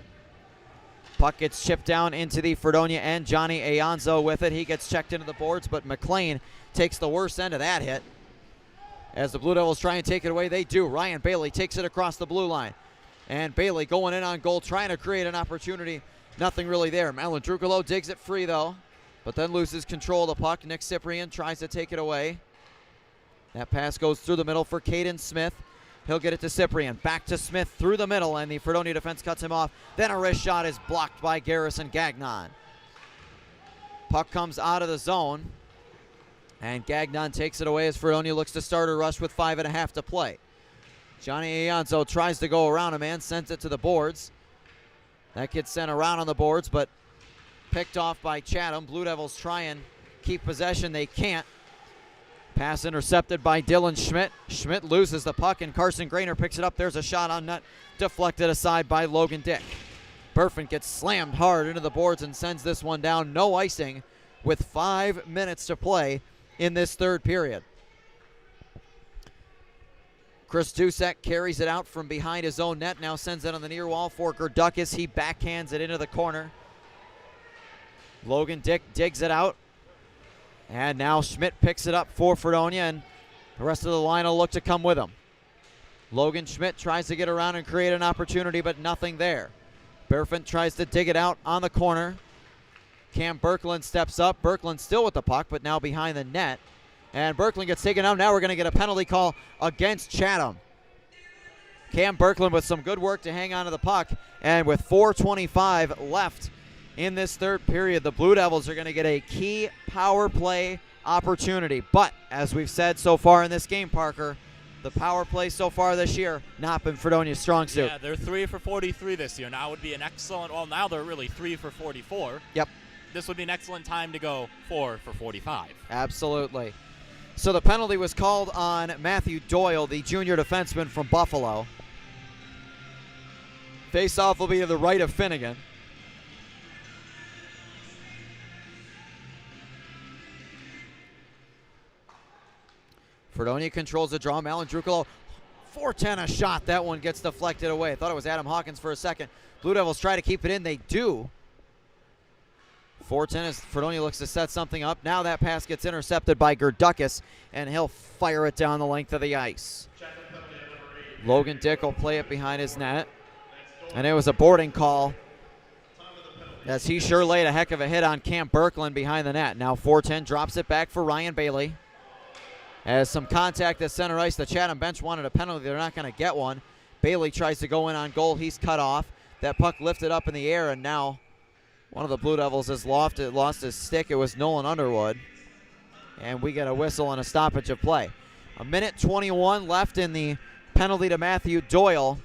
Puck gets chipped down into the Fredonia end. Johnny Ayanzo with it. He gets checked into the boards, but MacQueen takes the worst end of that hit. As the Blue Devils try and take it away, they do. Ryan Bailey takes it across the blue line. And Bailey going in on goal, trying to create an opportunity. Nothing really there. Malandrucolo digs it free, though, but then loses control of the puck. Nick Cyprian tries to take it away. That pass goes through the middle for Caden Smith. He'll get it to Cyprian. Back to Smith through the middle, and the Fredonia defense cuts him off. Then a wrist shot is blocked by Garrison Gagnon. Puck comes out of the zone, and Gagnon takes it away as Fredonia looks to start a rush with 5.5 to play. Johnny Ayanzo tries to go around a man, sends it to the boards. That gets sent around on the boards, but picked off by Chatham. Blue Devils try and keep possession. They can't. Pass intercepted by Dylan Schmidt. Schmidt loses the puck, and Carson Grainer picks it up. There's a shot on net, deflected aside by Logan Dick. Burfin gets slammed hard into the boards and sends this one down. No icing with 5 minutes to play in this third period. Chris Dusek carries it out from behind his own net. Now sends it on the near wall for Gurdukis. He backhands it into the corner. Logan Dick digs it out. And now Schmidt picks it up for Fredonia, and the rest of the line will look to come with him. Logan Schmidt tries to get around and create an opportunity, but nothing there. Burfin tries to dig it out on the corner. Cam Berkland steps up. Berkland still with the puck, but now behind the net. And Berkland gets taken out. Now we're going to get a penalty call against Chatham. Cam Berkland with some good work to hang on to the puck. And with 4:25 left in this third period, the Blue Devils are going to get a key power play opportunity. But as we've said so far in this game, Parker, the power play so far this year, not been Fredonia's strong suit. Yeah, they're 3 for 43 this year. Now would be an excellent, well, now they're really 3 for 44. Yep. This would be an excellent time to go 4 for 45. Absolutely. So the penalty was called on Matthew Doyle, the junior defenseman from Buffalo. Face-off will be to the right of Finnegan. Fredonia controls the draw. Malandrucolo, 4-10 a shot. That one gets deflected away. I thought it was Adam Hawkins for a second. Blue Devils try to keep it in. They do. 4-10 as Fredonia looks to set something up. Now that pass gets intercepted by Gurdukis, and he'll fire it down the length of the ice. Logan Dick will play it behind his net. And it was a boarding call as he sure laid a heck of a hit on Cam Berkland behind the net. Now 4-10 drops it back for Ryan Bailey. As some contact at center ice, the Chatham bench wanted a penalty. They're not going to get one. Bailey tries to go in on goal. He's cut off. That puck lifted up in the air, and now one of the Blue Devils has lost his stick. It was Nolan Underwood. And we get a whistle and a stoppage of play. 1:21 left in the penalty to Matthew Doyle,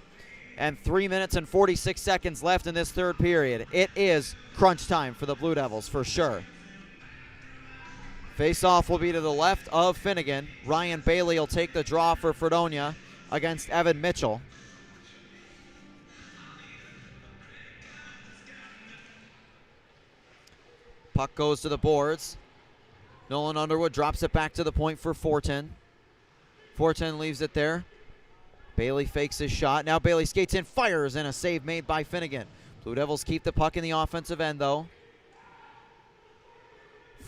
and 3 minutes and 46 seconds left in this third period. It is crunch time for the Blue Devils for sure. Face-off will be to the left of Finnegan. Ryan Bailey will take the draw for Fredonia against Evan Mitchell. Puck goes to the boards. Nolan Underwood drops it back to the point for 4-10. 4-10 leaves it there. Bailey fakes his shot. Now Bailey skates in, fires, and a save made by Finnegan. Blue Devils keep the puck in the offensive end, though.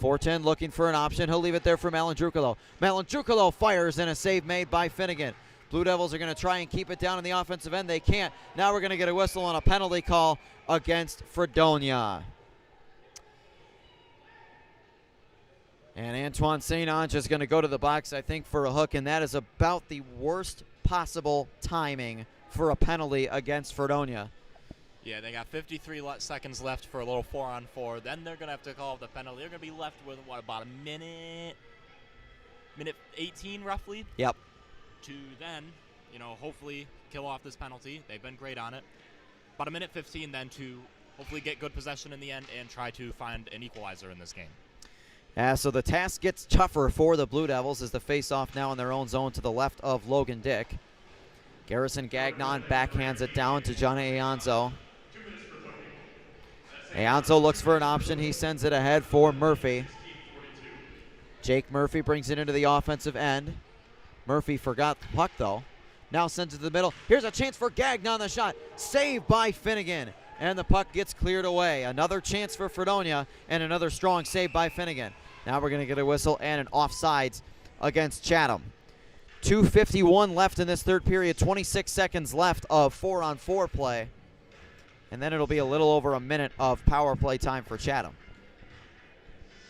4-10 looking for an option. He'll leave it there for Malandrucolo. Malandrucolo fires, and a save made by Finnegan. Blue Devils are going to try and keep it down in the offensive end. They can't. Now we're going to get a whistle on a penalty call against Fredonia. And Antoine St. Ange is going to go to the box, I think, for a hook, and that is about the worst possible timing for a penalty against Fredonia. Yeah, they got 53 seconds left for a little 4-on-4. Then they're going to have to call the penalty. They're going to be left with, what, about a minute 18 roughly? Yep. To then, hopefully kill off this penalty. They've been great on it. About a minute 15 then to hopefully get good possession in the end and try to find an equalizer in this game. So the task gets tougher for the Blue Devils as the face-off now in their own zone to the left of Logan Dick. Garrison Gagnon backhands it down to Johnny Ianzo. Ianzo looks for an option. He sends it ahead for Murphy. Jake Murphy brings it into the offensive end. Murphy forgot the puck, though. Now sends it to the middle. Here's a chance for Gagnon, the shot. Saved by Finnegan. And the puck gets cleared away. Another chance for Fredonia and another strong save by Finnegan. Now we're going to get a whistle and an offsides against Chatham. 2:51 left in this third period. 26 seconds left of 4-on-4 play. And then it'll be a little over a minute of power play time for Chatham.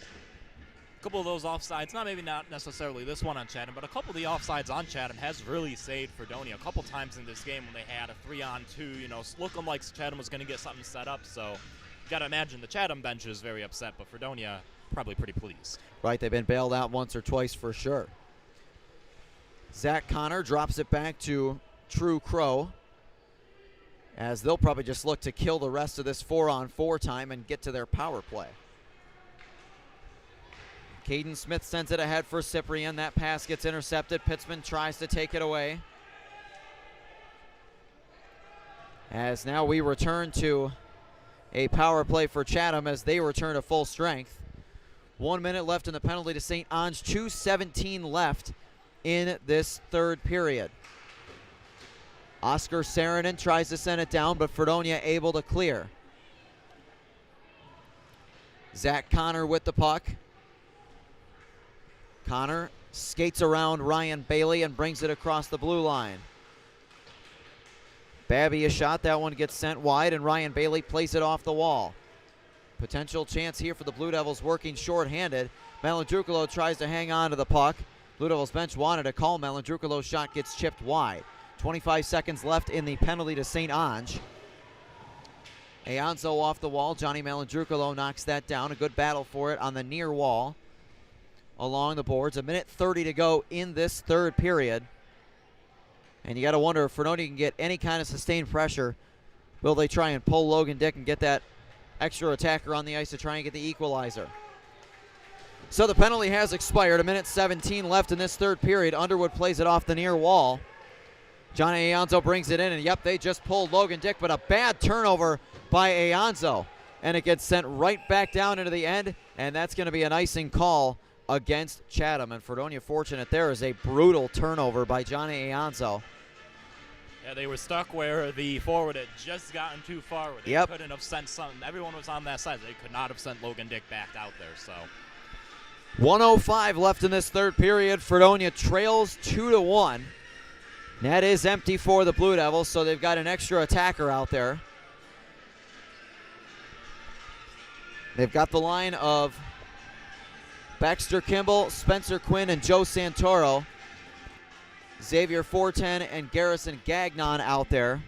A couple of those offsides, maybe not necessarily this one on Chatham, but a couple of the offsides on Chatham has really saved Fredonia. A couple times in this game when they had a 3-on-2, looking like Chatham was going to get something set up. So you got to imagine the Chatham bench is very upset, but Fredonia probably pretty pleased. Right, they've been bailed out once or twice for sure. Zach Connor drops it back to True Crow, as they'll probably just look to kill the rest of this 4-on-4 time and get to their power play. Caden Smith sends it ahead for Cyprian. That pass gets intercepted. Pitzman tries to take it away. As now we return to a power play for Chatham as they return to full strength. 1 minute left in the penalty to St. Ange. 2:17 left in this third period. Oscar Saranen tries to send it down, but Fredonia able to clear. Zach Connor with the puck. Connor skates around Ryan Bailey and brings it across the blue line. Babby a shot. That one gets sent wide, and Ryan Bailey plays it off the wall. Potential chance here for the Blue Devils working shorthanded. Malandrucolo tries to hang on to the puck. Blue Devils bench wanted a call. Malandrucolo's shot gets chipped wide. 25 seconds left in the penalty to St. Ange. Ianzo off the wall. Johnny Malandrucolo knocks that down. A good battle for it on the near wall along the boards. 1:30 to go in this third period. And you got to wonder if Fredonia can get any kind of sustained pressure. Will they try and pull Logan Dick and get that extra attacker on the ice to try and get the equalizer? So the penalty has expired. 1:17 left in this third period. Underwood plays it off the near wall. Johnny Ianzo brings it in, and yep, they just pulled Logan Dick, but a bad turnover by Ianzo. And it gets sent right back down into the end, and that's going to be an icing call against Chatham. And Fredonia fortunate there is a brutal turnover by Johnny Ianzo. Yeah, they were stuck where the forward had just gotten too far. Where they couldn't have sent something. Everyone was on that side. They could not have sent Logan Dick back out there. So 1:05 left in this third period. Fredonia trails 2-1. Net is empty for the Blue Devils, so they've got an extra attacker out there. They've got the line of Baxter Kimball, Spencer Quinn, and Joe Santoro. Xavier Forten and Garrison Gagnon out there.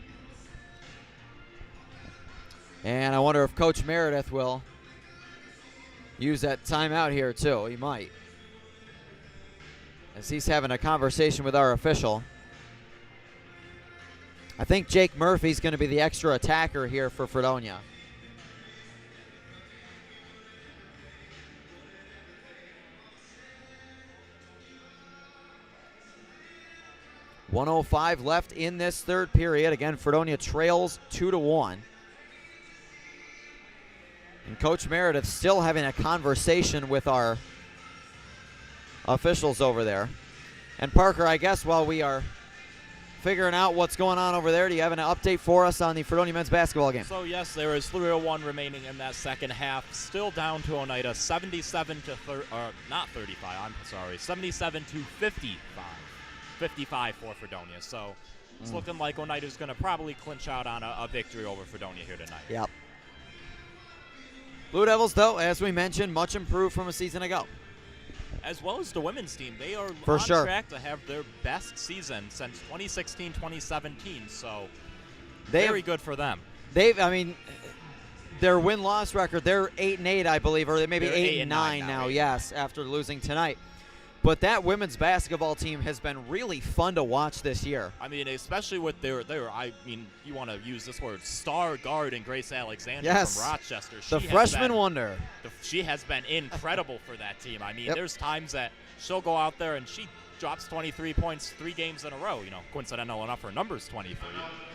And I wonder if Coach Meredith will use that timeout here too. He might, as he's having a conversation with our official. I think Jake Murphy's going to be the extra attacker here for Fredonia. .105 left in this third period. Again, Fredonia trails 2-1. And Coach Meredith still having a conversation with our officials over there. And Parker, I guess while we are figuring out what's going on over there, do you have an update for us on the Fredonia men's basketball game? So yes, there is 3:01 remaining in that second half. Still down to Oneida, 77 to 77 to 55. 55 for Fredonia. So it's looking like Oneida's going to probably clinch out on a victory over Fredonia here tonight. Yep. Blue Devils, though, as we mentioned, much improved from a season ago. As well as the women's team. They are on track to have their best season since 2016-2017. So very good for them. I mean, their win-loss record, they're 8-8, I believe, or maybe They're 8-9 now, yes, after losing tonight. But that women's basketball team has been really fun to watch this year. I mean, especially with their I mean, you want to use this word, star guard in Grace Alexander Yes. from Rochester. The freshman wonder. She has been incredible for that team. I mean, Yep. there's times that she'll go out there and she drops 23 points 3 games in a row. You know, coincidental enough, her number's 23.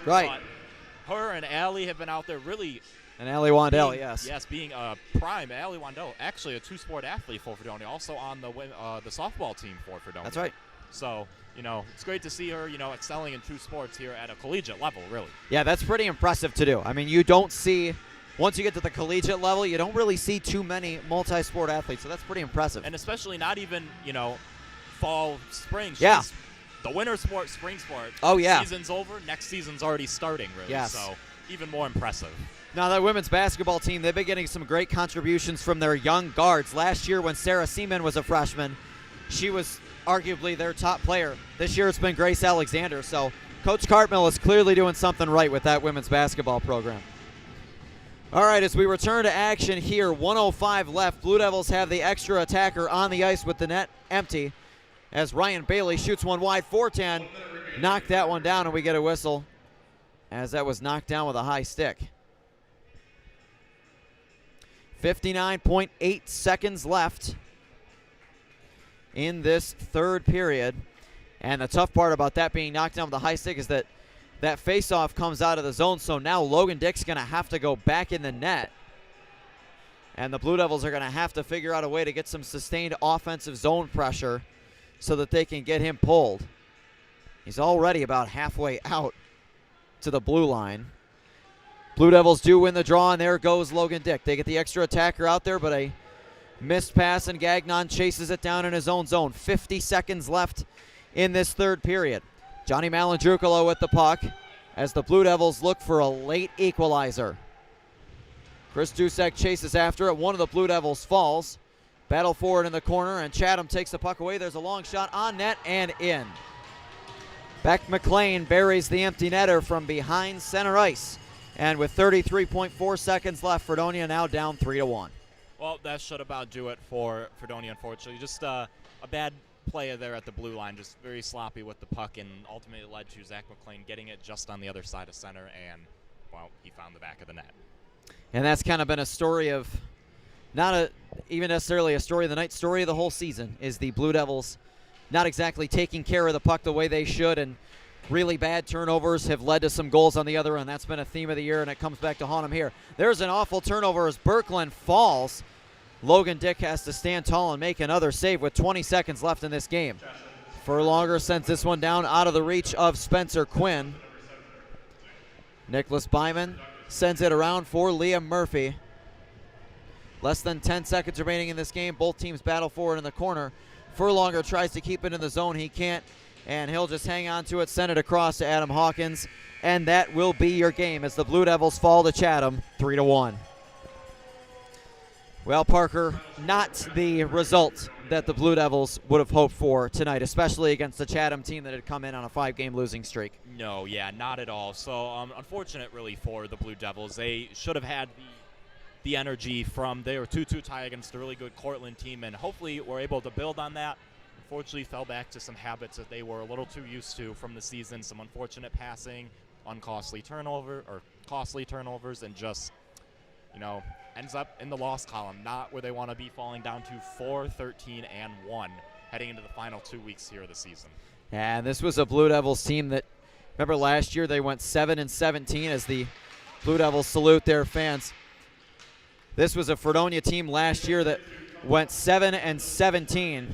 Right. But her and Allie have been out there really And Allie Wandell, being, yes. Yes, being a prime. Allie Wandell, actually a 2-sport athlete for Fredonia, also on the softball team for Fredonia. That's right. So, you know, it's great to see her, you know, excelling in 2 sports here at a collegiate level, really. Yeah, that's pretty impressive to do. I mean, you don't see, once you get to the collegiate level, you don't really see too many multi-sport athletes, so that's pretty impressive. And especially not even, you know, fall, spring. Yeah. She's the winter sport, spring sport. Oh, yeah. Season's over. Next season's already starting, really. Yes. So even more impressive. Now, that women's basketball team, they've been getting some great contributions from their young guards. Last year, when Sarah Seaman was a freshman, she was arguably their top player. This year, it's been Grace Alexander. So Coach Cartmill is clearly doing something right with that women's basketball program. All right, as we return to action here, 1:05 left. Blue Devils have the extra attacker on the ice with the net empty as Ryan Bailey shoots one wide, 4-10. Knocked that one down, and we get a whistle as that was knocked down with a high stick. 59.8 seconds left in this third period. And the tough part about that being knocked down with a high stick is that that faceoff comes out of the zone. So now Logan Dick's going to have to go back in the net. And the Blue Devils are going to have to figure out a way to get some sustained offensive zone pressure so that they can get him pulled. He's already about halfway out to the blue line. Blue Devils do win the draw, and there goes Logan Dick. They get the extra attacker out there, but a missed pass, and Gagnon chases it down in his own zone. 50 seconds left in this third period. Johnny Malandrukalo with the puck as the Blue Devils look for a late equalizer. Chris Dusek chases after it. One of the Blue Devils falls. Battle forward in the corner, and Chatham takes the puck away. There's a long shot on net and in. Beck McLean buries the empty netter from behind center ice. And with 33.4 seconds left, Fredonia now down 3-1. Well, that should about do it for Fredonia, unfortunately. Just a bad play there at the blue line, just very sloppy with the puck, and ultimately led to Zach McLean getting it just on the other side of center, and, well, he found the back of the net. And that's kind of been a story of, even necessarily a story of the night, story of the whole season, is the Blue Devils not exactly taking care of the puck the way they should, and really bad turnovers have led to some goals on the other end. That's been a theme of the year, and it comes back to haunt them here. There's an awful turnover as Birkeland falls. Logan Dick has to stand tall and make another save with 20 seconds left in this game. Furlonger sends this one down out of the reach of Spencer Quinn. Nicholas Byman sends it around for Liam Murphy. Less than 10 seconds remaining in this game. Both teams battle forward in the corner. Furlonger tries to keep it in the zone. He can't, and he'll just hang on to it, send it across to Adam Hawkins, and that will be your game as the Blue Devils fall to Chatham 3-1. Well, Parker, not the result that the Blue Devils would have hoped for tonight, especially against the Chatham team that had come in on a 5-game losing streak. No, yeah, not at all. So unfortunate, really, for the Blue Devils. They should have had the energy from their 2-2 tie against a really good Cortland team, and hopefully were able to build on that. Unfortunately, fell back to some habits that they were a little too used to from the season. Some unfortunate passing, costly turnovers, and just, ends up in the loss column, not where they want to be, falling down to 4-13-1 heading into the final 2 weeks here of the season. And this was a Blue Devils team that, remember last year they went 7-17 as the Blue Devils salute their fans. This was a Fredonia team last year that went 7-17